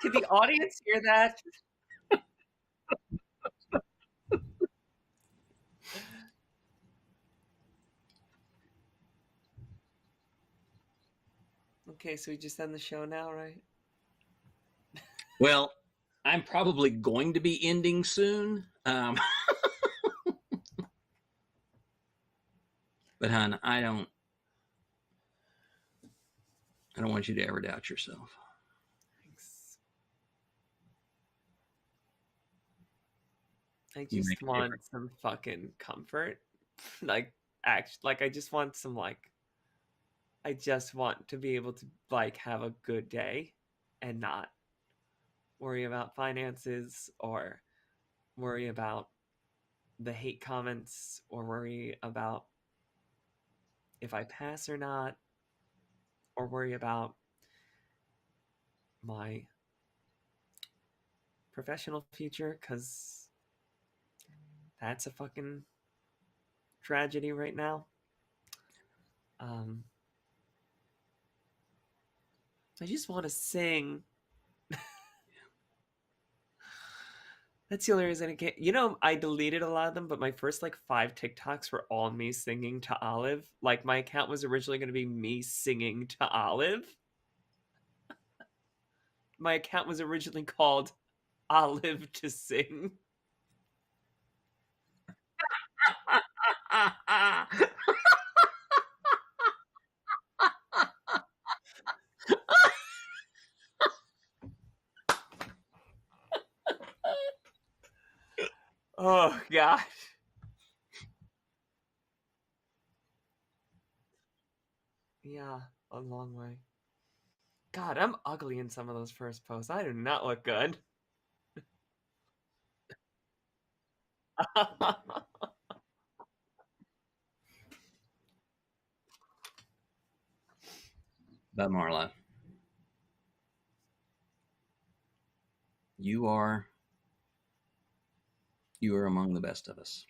S2: Can the audience hear that? Okay, so we just end the show now, right?
S1: Well, I'm probably going to be ending soon. But hon, I don't want you to ever doubt yourself.
S2: Thanks. I just want some fucking comfort. Like I just want some I just want to be able to have a good day and not worry about finances or worry about the hate comments or worry about if I pass or not or worry about my professional future, because that's a fucking tragedy right now. I just want to sing. That's the only reason I can't. You know, I deleted a lot of them, but my first like 5 TikToks were all me singing to Olive. Like my account was originally going to be me singing to Olive. My account was originally called Olive to Sing. Oh gosh. Yeah, a long way. God, I'm ugly in some of those first posts. I do not look good.
S1: But Marla, you are among the best of us.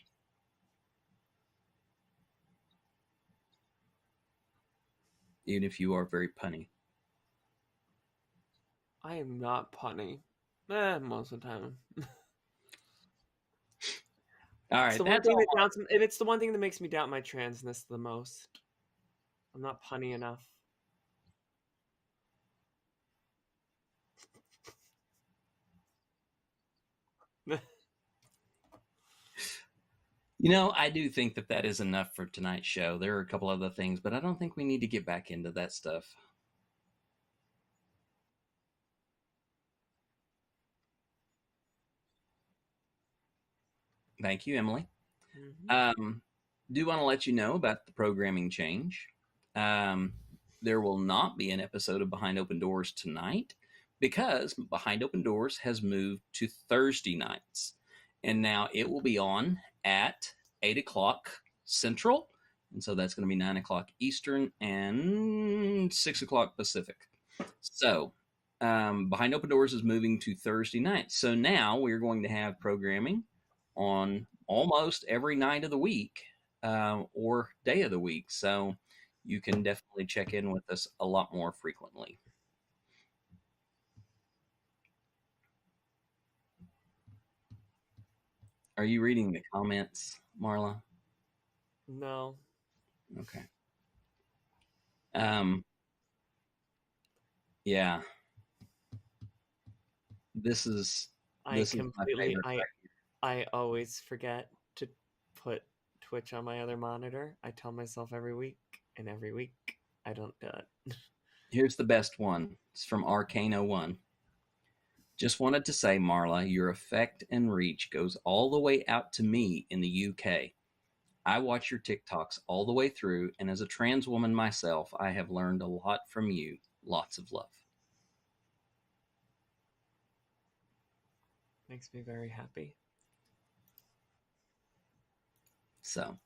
S1: Even if you are very punny.
S2: I am not punny. Most of the time.
S1: All right,
S2: It's the one thing that doubts, and it's the one thing that makes me doubt my transness the most. I'm not punny enough.
S1: You know, I do think that is enough for tonight's show. There are a couple other things, but I don't think we need to get back into that stuff. Thank you, Emily.
S2: Mm-hmm.
S1: Do want to let you know about the programming change. There will not be an episode of Behind Open Doors tonight because Behind Open Doors has moved to Thursday nights. And now it will be on at 8 o'clock Central. And so that's going to be 9 o'clock Eastern and 6 o'clock Pacific. So Behind Open Doors is moving to Thursday nights. So now we're going to have programming on almost every night of the week or day of the week. So you can definitely check in with us a lot more frequently. Are you reading the comments, Marla?
S2: No.
S1: Okay. Yeah. This is my favorite.
S2: I always forget to put Twitch on my other monitor. I tell myself every week, and every week I don't do it.
S1: Here's the best one. It's from Arcane01. Just wanted to say, Marla, your effect and reach goes all the way out to me in the UK. I watch your TikToks all the way through, and as a trans woman myself, I have learned a lot from you. Lots of love.
S2: Makes me very happy.
S1: So,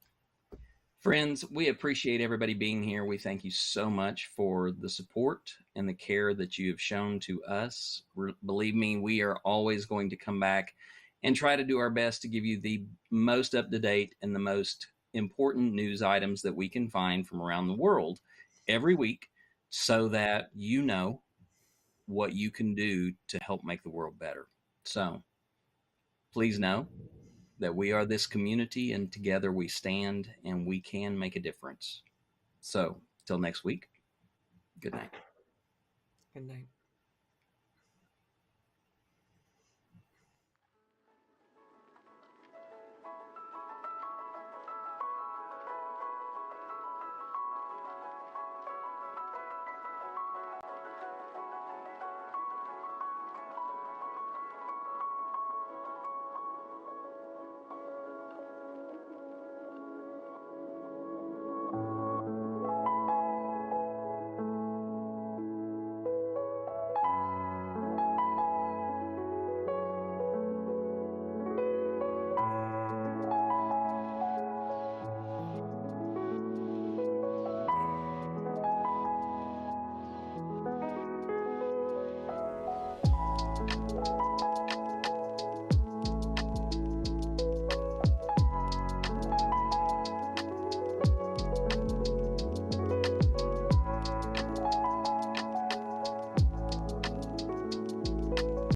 S1: friends, we appreciate everybody being here. We thank you so much for the support and the care that you have shown to us. Believe me, we are always going to come back and try to do our best to give you the most up-to-date and the most important news items that we can find from around the world every week so that you know what you can do to help make the world better. So, please know that we are this community and together we stand and we can make a difference. So, till next week, good night.
S2: Good night.